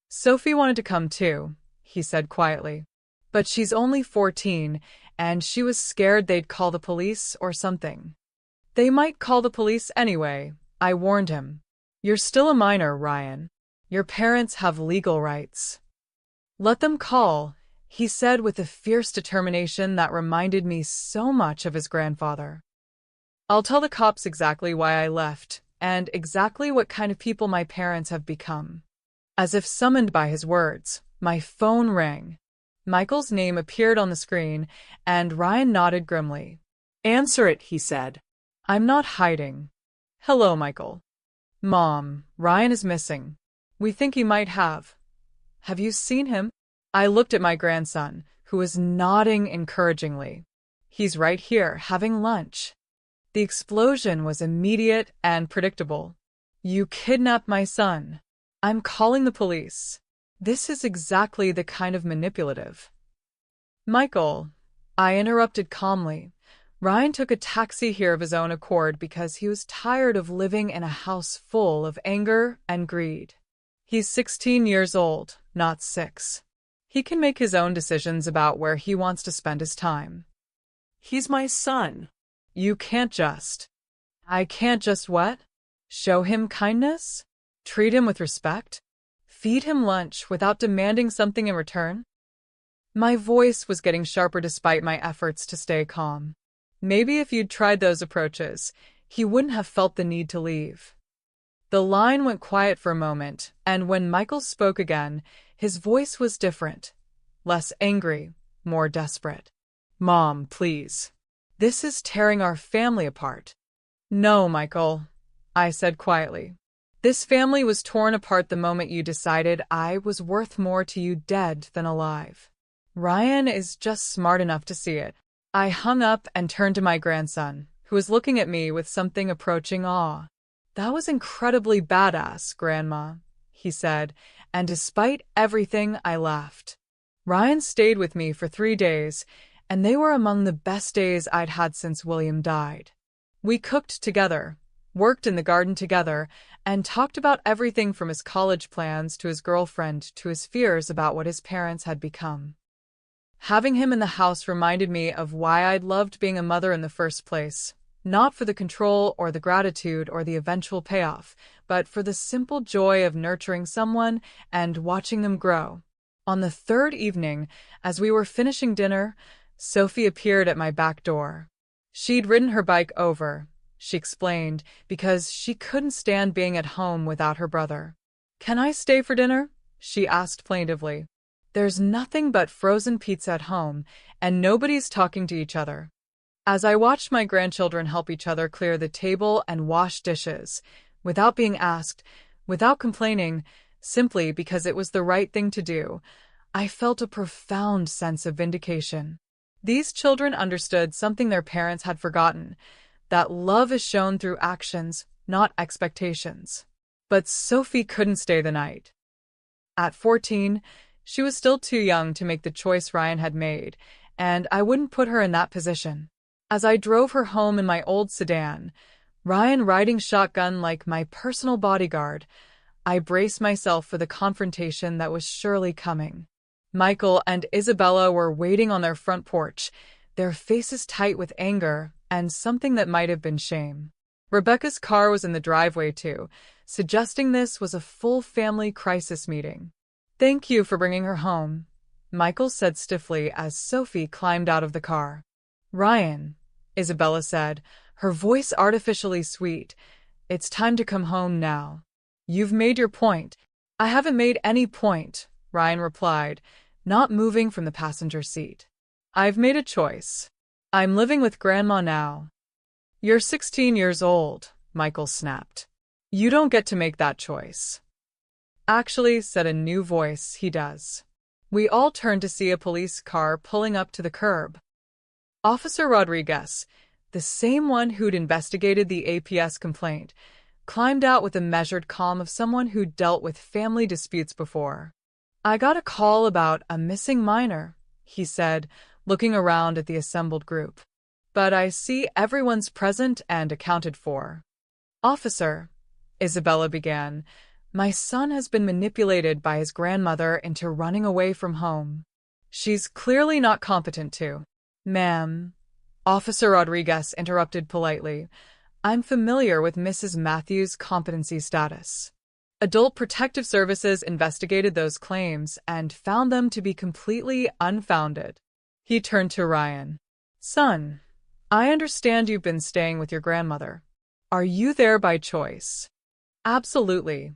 Sophie wanted to come too, he said quietly. But she's only 14, and she was scared they'd call the police or something. They might call the police anyway, I warned him. You're still a minor, Ryan. Your parents have legal rights. Let them call, he said with a fierce determination that reminded me so much of his grandfather. I'll tell the cops exactly why I left, and exactly what kind of people my parents have become. As if summoned by his words, my phone rang. Michael's name appeared on the screen, and Ryan nodded grimly. Answer it, he said. I'm not hiding. Hello, Michael. Mom, Ryan is missing. We think he might have. Have you seen him? I looked at my grandson, who was nodding encouragingly. He's right here, having lunch. The explosion was immediate and predictable. You kidnapped my son. I'm calling the police. This is exactly the kind of manipulative. Michael, I interrupted calmly. Ryan took a taxi here of his own accord because he was tired of living in a house full of anger and greed. He's 16 years old, not 6. He can make his own decisions about where he wants to spend his time. He's my son. You can't just. I can't just what? Show him kindness? Treat him with respect? Feed him lunch without demanding something in return? My voice was getting sharper despite my efforts to stay calm. Maybe if you'd tried those approaches, he wouldn't have felt the need to leave. The line went quiet for a moment, and when Michael spoke again, his voice was different. Less angry, more desperate. Mom, please. This is tearing our family apart. No, Michael, I said quietly. This family was torn apart the moment you decided I was worth more to you dead than alive. Ryan is just smart enough to see it. I hung up and turned to my grandson, who was looking at me with something approaching awe. That was incredibly badass, Grandma, he said, and despite everything, I laughed. Ryan stayed with me for 3 days, and they were among the best days I'd had since William died. We cooked together, worked in the garden together, and talked about everything from his college plans to his girlfriend to his fears about what his parents had become. Having him in the house reminded me of why I'd loved being a mother in the first place, not for the control or the gratitude or the eventual payoff, but for the simple joy of nurturing someone and watching them grow. On the 3rd evening, as we were finishing dinner, Sophie appeared at my back door. She'd ridden her bike over, she explained, because she couldn't stand being at home without her brother. Can I stay for dinner? She asked plaintively. There's nothing but frozen pizza at home, and nobody's talking to each other. As I watched my grandchildren help each other clear the table and wash dishes, without being asked, without complaining, simply because it was the right thing to do, I felt a profound sense of vindication. These children understood something their parents had forgotten, that love is shown through actions, not expectations. But Sophie couldn't stay the night. At 14, she was still too young to make the choice Ryan had made, and I wouldn't put her in that position. As I drove her home in my old sedan, Ryan riding shotgun like my personal bodyguard, I braced myself for the confrontation that was surely coming. Michael and Isabella were waiting on their front porch, their faces tight with anger and something that might have been shame. Rebecca's car was in the driveway too, suggesting this was a full family crisis meeting. "Thank you for bringing her home," Michael said stiffly as Sophie climbed out of the car. "Ryan," Isabella said, her voice artificially sweet, "it's time to come home now. You've made your point." "I haven't made any point," Ryan replied, not moving from the passenger seat. "I've made a choice. I'm living with Grandma now." "You're 16 years old," Michael snapped. "You don't get to make that choice." "Actually," said a new voice, "he does." We all turned to see a police car pulling up to the curb. Officer Rodriguez, the same one who'd investigated the APS complaint, climbed out with the measured calm of someone who'd dealt with family disputes before. "I got a call about a missing minor," he said, looking around at the assembled group. "But I see everyone's present and accounted for." "Officer," Isabella began, "my son has been manipulated by his grandmother into running away from home. She's clearly not competent to." "Ma'am," Officer Rodriguez interrupted politely, "I'm familiar with Mrs. Matthews' competency status. Adult Protective Services investigated those claims and found them to be completely unfounded." He turned to Ryan. "Son, I understand you've been staying with your grandmother. Are you there by choice?" "Absolutely,"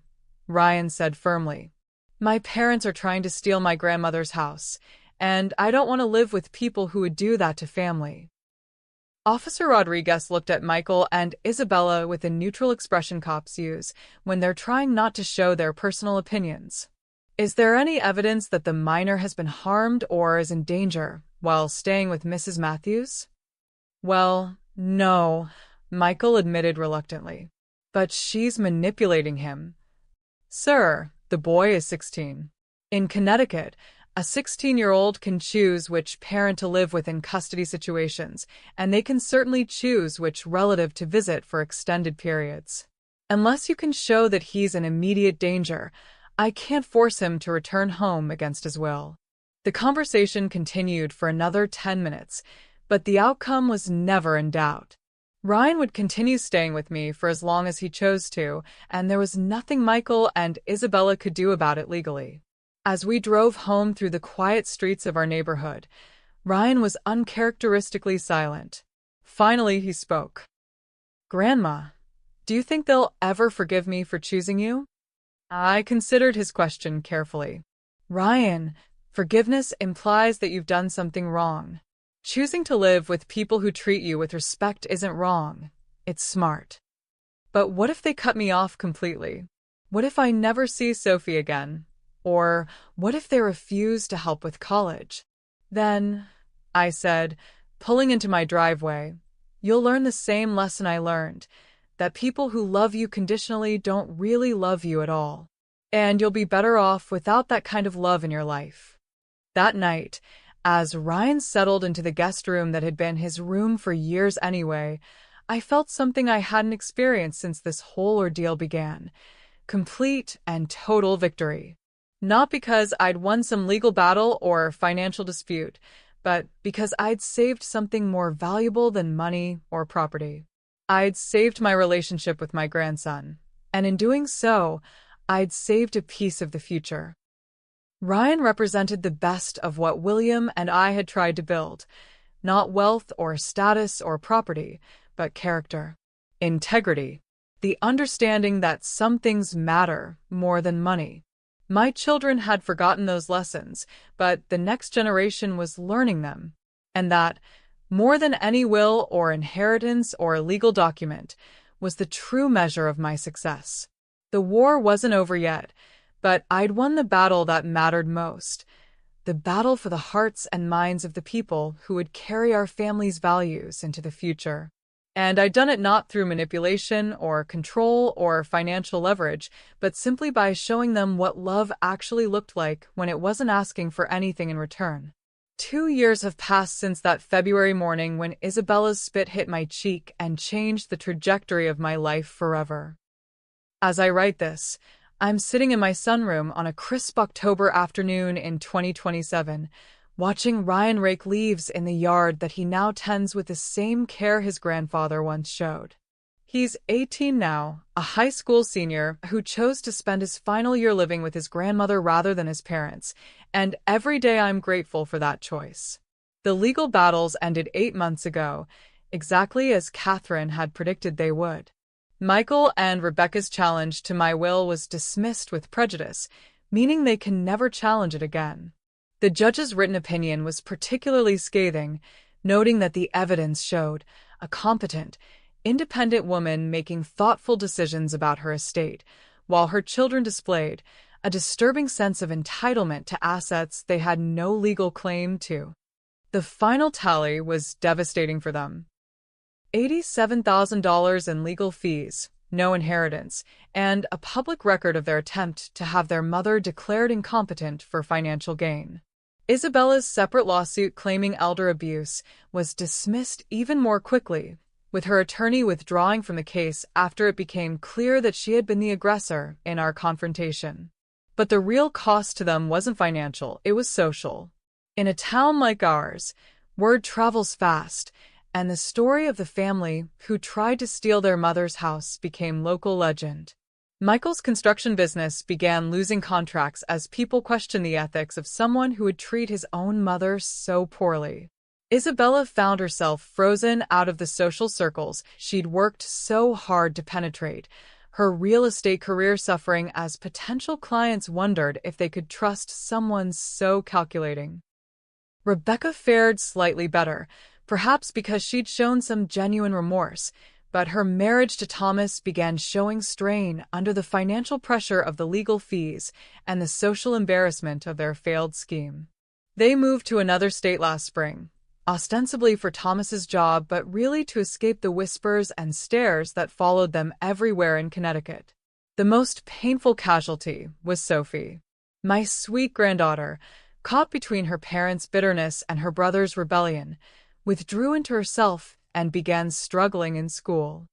Ryan said firmly. "My parents are trying to steal my grandmother's house, and I don't want to live with people who would do that to family." Officer Rodriguez looked at Michael and Isabella with the neutral expression cops use when they're trying not to show their personal opinions. "Is there any evidence that the minor has been harmed or is in danger while staying with Mrs. Matthews?" "Well, no," Michael admitted reluctantly. "But she's manipulating him." "Sir, the boy is 16. In Connecticut, a 16-year-old can choose which parent to live with in custody situations, and they can certainly choose which relative to visit for extended periods. Unless you can show that he's in immediate danger, I can't force him to return home against his will." The conversation continued for another 10 minutes, but the outcome was never in doubt. Ryan would continue staying with me for as long as he chose to, and there was nothing Michael and Isabella could do about it legally. As we drove home through the quiet streets of our neighborhood, Ryan was uncharacteristically silent. Finally, he spoke. "Grandma, do you think they'll ever forgive me for choosing you?" I considered his question carefully. "Ryan, forgiveness implies that you've done something wrong. Choosing to live with people who treat you with respect isn't wrong. It's smart. But what if they cut me off completely? What if I never see Sophie again? Or what if they refuse to help with college? Then," I said, pulling into my driveway, "you'll learn the same lesson I learned, that people who love you conditionally don't really love you at all. And you'll be better off without that kind of love in your life." That night, as Ryan settled into the guest room that had been his room for years anyway, I felt something I hadn't experienced since this whole ordeal began: complete and total victory. Not because I'd won some legal battle or financial dispute, but because I'd saved something more valuable than money or property. I'd saved my relationship with my grandson, and in doing so, I'd saved a piece of the future. Ryan represented the best of what William and I had tried to build, not wealth or status or property, but character, integrity, the understanding that some things matter more than money. My children had forgotten those lessons, but the next generation was learning them, and that, more than any will or inheritance or legal document, was the true measure of my success. The war wasn't over yet, but I'd won the battle that mattered most, the battle for the hearts and minds of the people who would carry our family's values into the future. And I'd done it not through manipulation or control or financial leverage, but simply by showing them what love actually looked like when it wasn't asking for anything in return. 2 years have passed since that February morning when Isabella's spit hit my cheek and changed the trajectory of my life forever. As I write this, I'm sitting in my sunroom on a crisp October afternoon in 2027, watching Ryan rake leaves in the yard that he now tends with the same care his grandfather once showed. He's 18 now, a high school senior who chose to spend his final year living with his grandmother rather than his parents, and every day I'm grateful for that choice. The legal battles ended 8 months ago, exactly as Catherine had predicted they would. Michael and Rebecca's challenge to my will was dismissed with prejudice, meaning they can never challenge it again. The judge's written opinion was particularly scathing, noting that the evidence showed a competent, independent woman making thoughtful decisions about her estate, while her children displayed a disturbing sense of entitlement to assets they had no legal claim to. The final tally was devastating for them. $87,000 in legal fees, no inheritance, and a public record of their attempt to have their mother declared incompetent for financial gain. Isabella's separate lawsuit claiming elder abuse was dismissed even more quickly, with her attorney withdrawing from the case after it became clear that she had been the aggressor in our confrontation. But the real cost to them wasn't financial, it was social. In a town like ours, word travels fast, and the story of the family who tried to steal their mother's house became local legend. Michael's construction business began losing contracts as people questioned the ethics of someone who would treat his own mother so poorly. Isabella found herself frozen out of the social circles she'd worked so hard to penetrate, her real estate career suffering as potential clients wondered if they could trust someone so calculating. Rebecca fared slightly better, perhaps because she'd shown some genuine remorse, but her marriage to Thomas began showing strain under the financial pressure of the legal fees and the social embarrassment of their failed scheme. They moved to another state last spring, ostensibly for Thomas's job, but really to escape the whispers and stares that followed them everywhere in Connecticut. The most painful casualty was Sophie, my sweet granddaughter, caught between her parents' bitterness and her brother's rebellion, withdrew into herself and began struggling in school.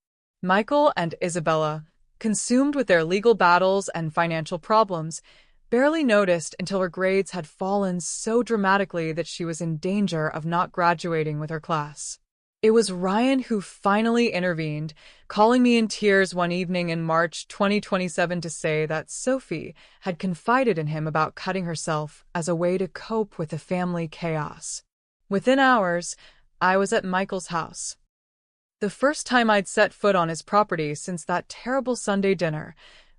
Michael and Isabella, consumed with their legal battles and financial problems, barely noticed until her grades had fallen so dramatically that she was in danger of not graduating with her class. It was Ryan who finally intervened, calling me in tears one evening in March 2027 to say that Sophie had confided in him about cutting herself as a way to cope with the family chaos. Within hours, I was at Michael's house. The first time I'd set foot on his property since that terrible Sunday dinner,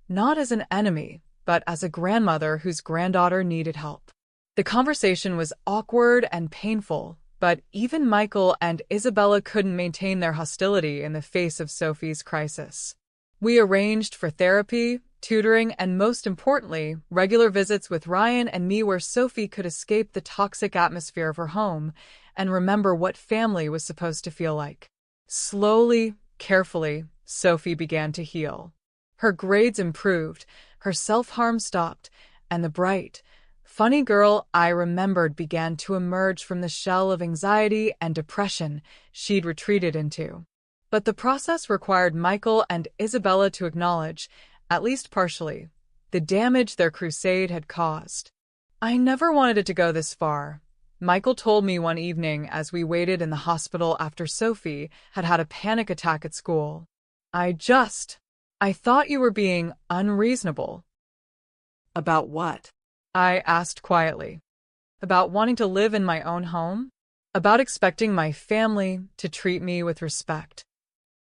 not as an enemy, but as a grandmother whose granddaughter needed help. The conversation was awkward and painful, but even Michael and Isabella couldn't maintain their hostility in the face of Sophie's crisis. We arranged for therapy, tutoring, and most importantly, regular visits with Ryan and me where Sophie could escape the toxic atmosphere of her home and remember what family was supposed to feel like. Slowly, carefully, Sophie began to heal. Her grades improved, her self-harm stopped, and the bright, funny girl I remembered began to emerge from the shell of anxiety and depression she'd retreated into. But the process required Michael and Isabella to acknowledge, at least partially, the damage their crusade had caused. I never wanted it to go this far, Michael told me one evening as we waited in the hospital after Sophie had had a panic attack at school. I thought you were being unreasonable. About what? I asked quietly. About wanting to live in my own home? About expecting my family to treat me with respect.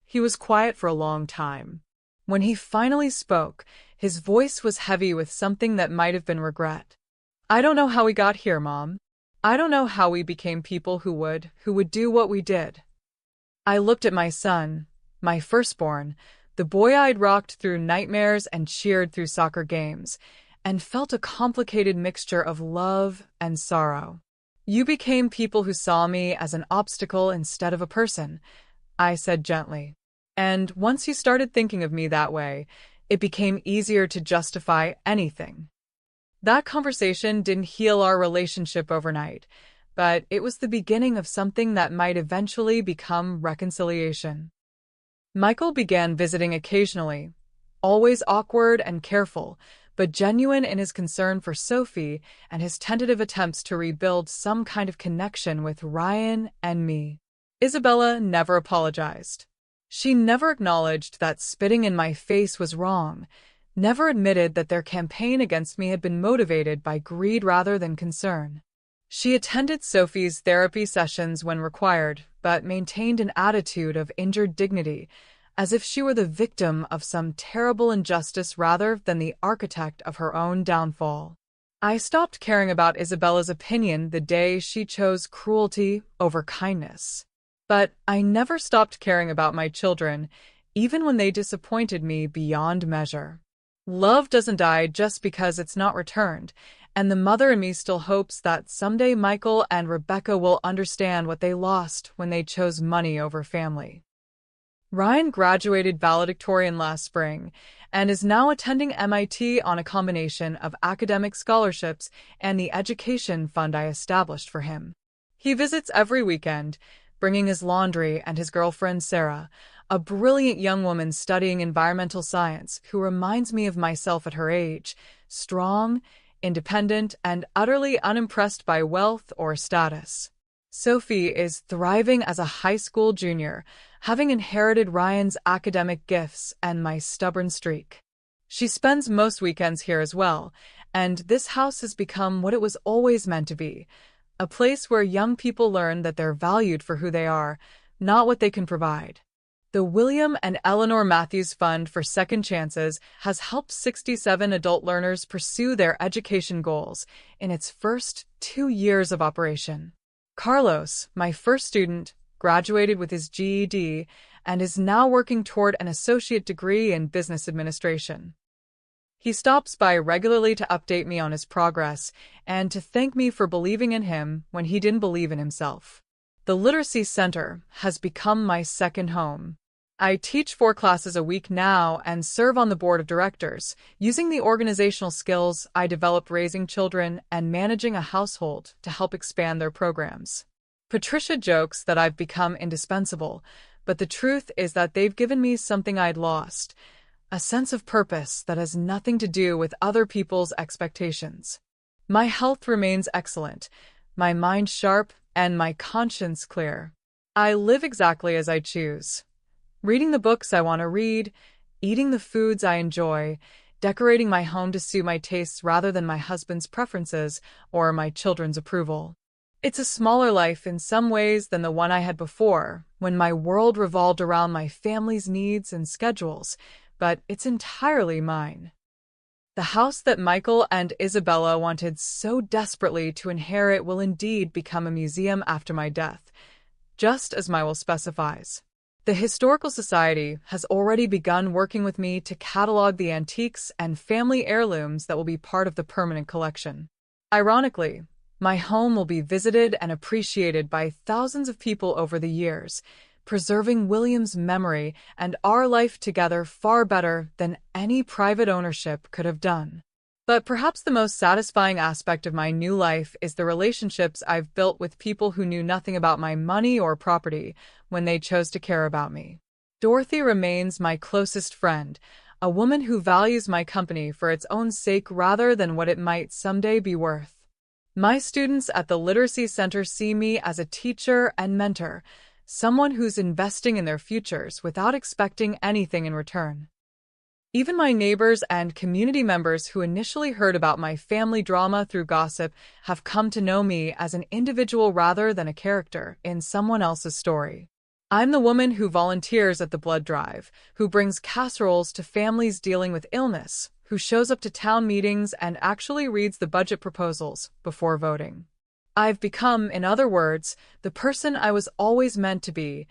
He was quiet for a long time. When he finally spoke, his voice was heavy with something that might have been regret. I don't know how we got here, Mom. I don't know how we became people who would do what we did. I looked at my son, my firstborn, the boy I'd rocked through nightmares and cheered through soccer games, and felt a complicated mixture of love and sorrow. You became people who saw me as an obstacle instead of a person, I said gently. And once you started thinking of me that way, it became easier to justify anything. That conversation didn't heal our relationship overnight, but it was the beginning of something that might eventually become reconciliation. Michael began visiting occasionally, always awkward and careful, but genuine in his concern for Sophie and his tentative attempts to rebuild some kind of connection with Ryan and me. Isabella never apologized. She never acknowledged that spitting in my face was wrong, never admitted that their campaign against me had been motivated by greed rather than concern. She attended Sophie's therapy sessions when required, but maintained an attitude of injured dignity, as if she were the victim of some terrible injustice rather than the architect of her own downfall. I stopped caring about Isabella's opinion the day she chose cruelty over kindness. But I never stopped caring about my children, even when they disappointed me beyond measure. Love doesn't die just because it's not returned, and the mother in me still hopes that someday Michael and Rebecca will understand what they lost when they chose money over family. Ryan graduated valedictorian last spring and is now attending MIT on a combination of academic scholarships and the education fund I established for him. He visits every weekend, bringing his laundry and his girlfriend Sarah, a brilliant young woman studying environmental science who reminds me of myself at her age, strong, independent, and utterly unimpressed by wealth or status. Sophie is thriving as a high school junior, having inherited Ryan's academic gifts and my stubborn streak. She spends most weekends here as well, and this house has become what it was always meant to be, a place where young people learn that they're valued for who they are, not what they can provide. The William and Eleanor Matthews Fund for Second Chances has helped 67 adult learners pursue their education goals in its first 2 years of operation. Carlos, my first student, graduated with his GED and is now working toward an associate degree in business administration. He stops by regularly to update me on his progress and to thank me for believing in him when he didn't believe in himself. The Literacy Center has become my second home. I teach 4 classes a week now and serve on the board of directors, using the organizational skills I developed raising children and managing a household to help expand their programs. Patricia jokes that I've become indispensable, but the truth is that they've given me something I'd lost, a sense of purpose that has nothing to do with other people's expectations. My health remains excellent, my mind sharp, and my conscience clear. I live exactly as I choose. Reading the books I want to read, eating the foods I enjoy, decorating my home to suit my tastes rather than my husband's preferences or my children's approval. It's a smaller life in some ways than the one I had before, when my world revolved around my family's needs and schedules, but it's entirely mine. The house that Michael and Isabella wanted so desperately to inherit will indeed become a museum after my death, just as my will specifies. The Historical Society has already begun working with me to catalog the antiques and family heirlooms that will be part of the permanent collection. Ironically, my home will be visited and appreciated by thousands of people over the years, preserving William's memory and our life together far better than any private ownership could have done. But perhaps the most satisfying aspect of my new life is the relationships I've built with people who knew nothing about my money or property when they chose to care about me. Dorothy remains my closest friend, a woman who values my company for its own sake rather than what it might someday be worth. My students at the Literacy Center see me as a teacher and mentor, someone who's investing in their futures without expecting anything in return. Even my neighbors and community members who initially heard about my family drama through gossip have come to know me as an individual rather than a character in someone else's story. I'm the woman who volunteers at the blood drive, who brings casseroles to families dealing with illness, who shows up to town meetings and actually reads the budget proposals before voting. I've become, in other words, the person I was always meant to be,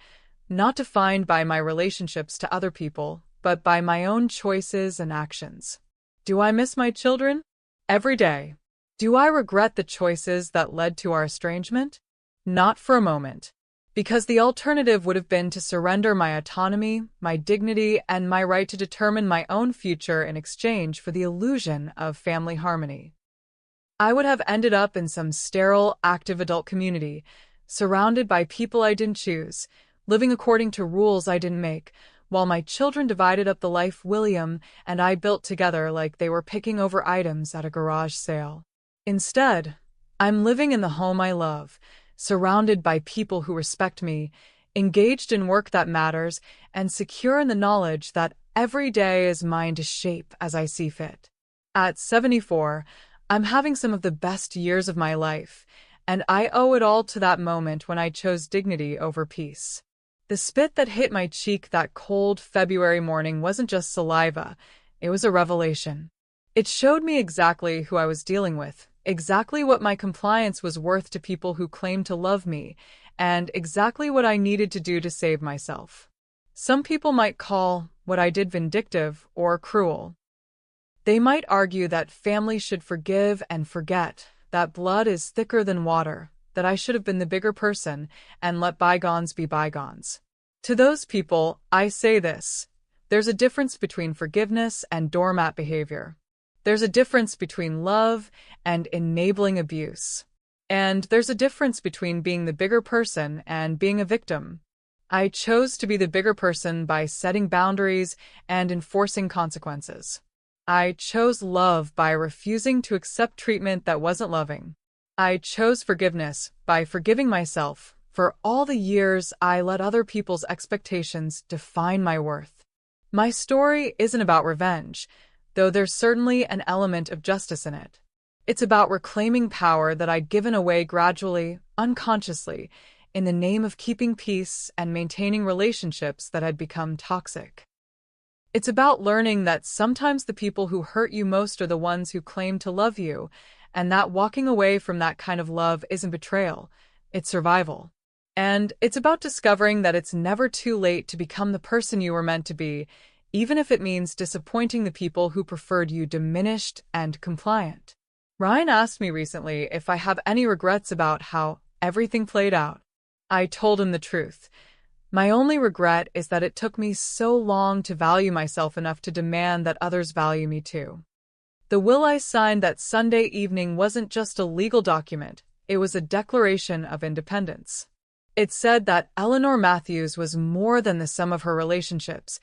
not defined by my relationships to other people, but by my own choices and actions. Do I miss my children? Every day. Do I regret the choices that led to our estrangement? Not for a moment. Because the alternative would have been to surrender my autonomy, my dignity, and my right to determine my own future in exchange for the illusion of family harmony. I would have ended up in some sterile, active adult community, surrounded by people I didn't choose, living according to rules I didn't make, while my children divided up the life William and I built together like they were picking over items at a garage sale. Instead, I'm living in the home I love, surrounded by people who respect me, engaged in work that matters, and secure in the knowledge that every day is mine to shape as I see fit. At 74, I'm having some of the best years of my life, and I owe it all to that moment when I chose dignity over peace. The spit that hit my cheek that cold February morning wasn't just saliva, it was a revelation. It showed me exactly who I was dealing with, exactly what my compliance was worth to people who claimed to love me, and exactly what I needed to do to save myself. Some people might call what I did vindictive or cruel. They might argue that families should forgive and forget, that blood is thicker than water, that I should have been the bigger person and let bygones be bygones. To those people, I say this: there's a difference between forgiveness and doormat behavior. There's a difference between love and enabling abuse. And there's a difference between being the bigger person and being a victim. I chose to be the bigger person by setting boundaries and enforcing consequences. I chose love by refusing to accept treatment that wasn't loving. I chose forgiveness by forgiving myself for all the years I let other people's expectations define my worth. My story isn't about revenge, though there's certainly an element of justice in it. It's about reclaiming power that I'd given away gradually, unconsciously, in the name of keeping peace and maintaining relationships that had become toxic. It's about learning that sometimes the people who hurt you most are the ones who claim to love you, and that walking away from that kind of love isn't betrayal, it's survival. And it's about discovering that it's never too late to become the person you were meant to be, even if it means disappointing the people who preferred you diminished and compliant. Ryan asked me recently if I have any regrets about how everything played out. I told him the truth. My only regret is that it took me so long to value myself enough to demand that others value me too. The will I signed that Sunday evening wasn't just a legal document, it was a declaration of independence. It said that Eleanor Matthews was more than the sum of her relationships,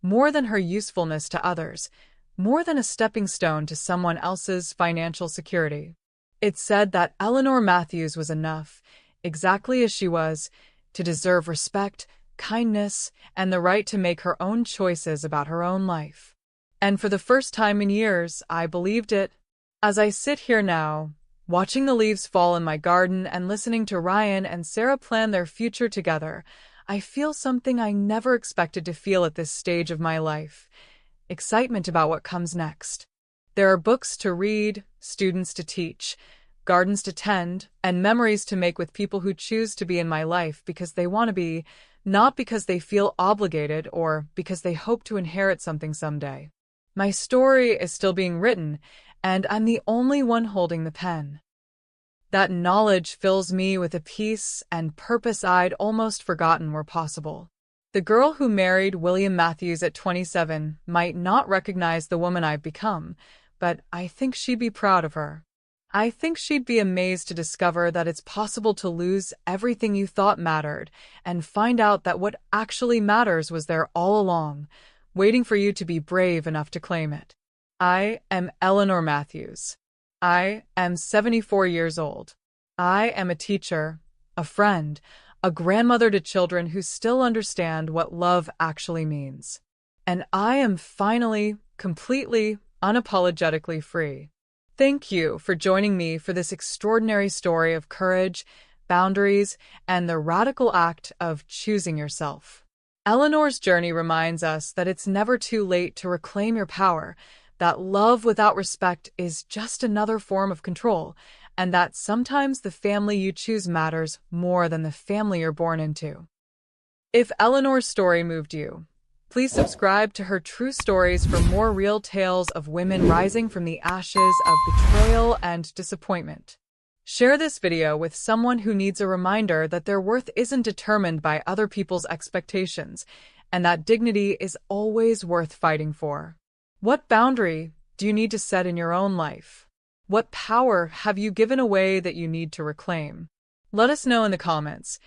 more than her usefulness to others, more than a stepping stone to someone else's financial security. It said that Eleanor Matthews was enough, exactly as she was, to deserve respect, kindness, and the right to make her own choices about her own life. And for the first time in years, I believed it. As I sit here now, watching the leaves fall in my garden and listening to Ryan and Sarah plan their future together, I feel something I never expected to feel at this stage of my life: excitement about what comes next. There are books to read, students to teach, gardens to tend, and memories to make with people who choose to be in my life because they want to be, not because they feel obligated or because they hope to inherit something someday. My story is still being written, and I'm the only one holding the pen. That knowledge fills me with a peace and purpose I'd almost forgotten were possible. The girl who married William Matthews at 27 might not recognize the woman I've become, but I think she'd be proud of her. I think she'd be amazed to discover that it's possible to lose everything you thought mattered and find out that what actually matters was there all along, waiting for you to be brave enough to claim it. I am Eleanor Matthews. I am 74 years old. I am a teacher, a friend, a grandmother to children who still understand what love actually means. And I am finally, completely, unapologetically free. Thank you for joining me for this extraordinary story of courage, boundaries, and the radical act of choosing yourself. Eleanor's journey reminds us that it's never too late to reclaim your power, that love without respect is just another form of control, and that sometimes the family you choose matters more than the family you're born into. If Eleanor's story moved you, please subscribe to her true stories for more real tales of women rising from the ashes of betrayal and disappointment. Share this video with someone who needs a reminder that their worth isn't determined by other people's expectations, and that dignity is always worth fighting for. What boundary do you need to set in your own life? What power have you given away that you need to reclaim? Let us know in the comments.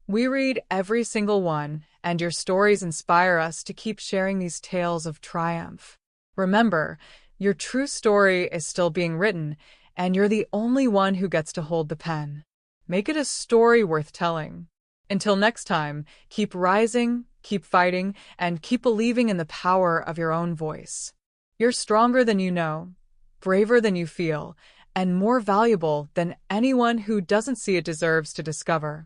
We read every single one, and your stories inspire us to keep sharing these tales of triumph. Remember, your true story is still being written, and you're the only one who gets to hold the pen. Make it a story worth telling. Until next time, keep rising, keep fighting, and keep believing in the power of your own voice. You're stronger than you know, braver than you feel, and more valuable than anyone who doesn't see it deserves to discover.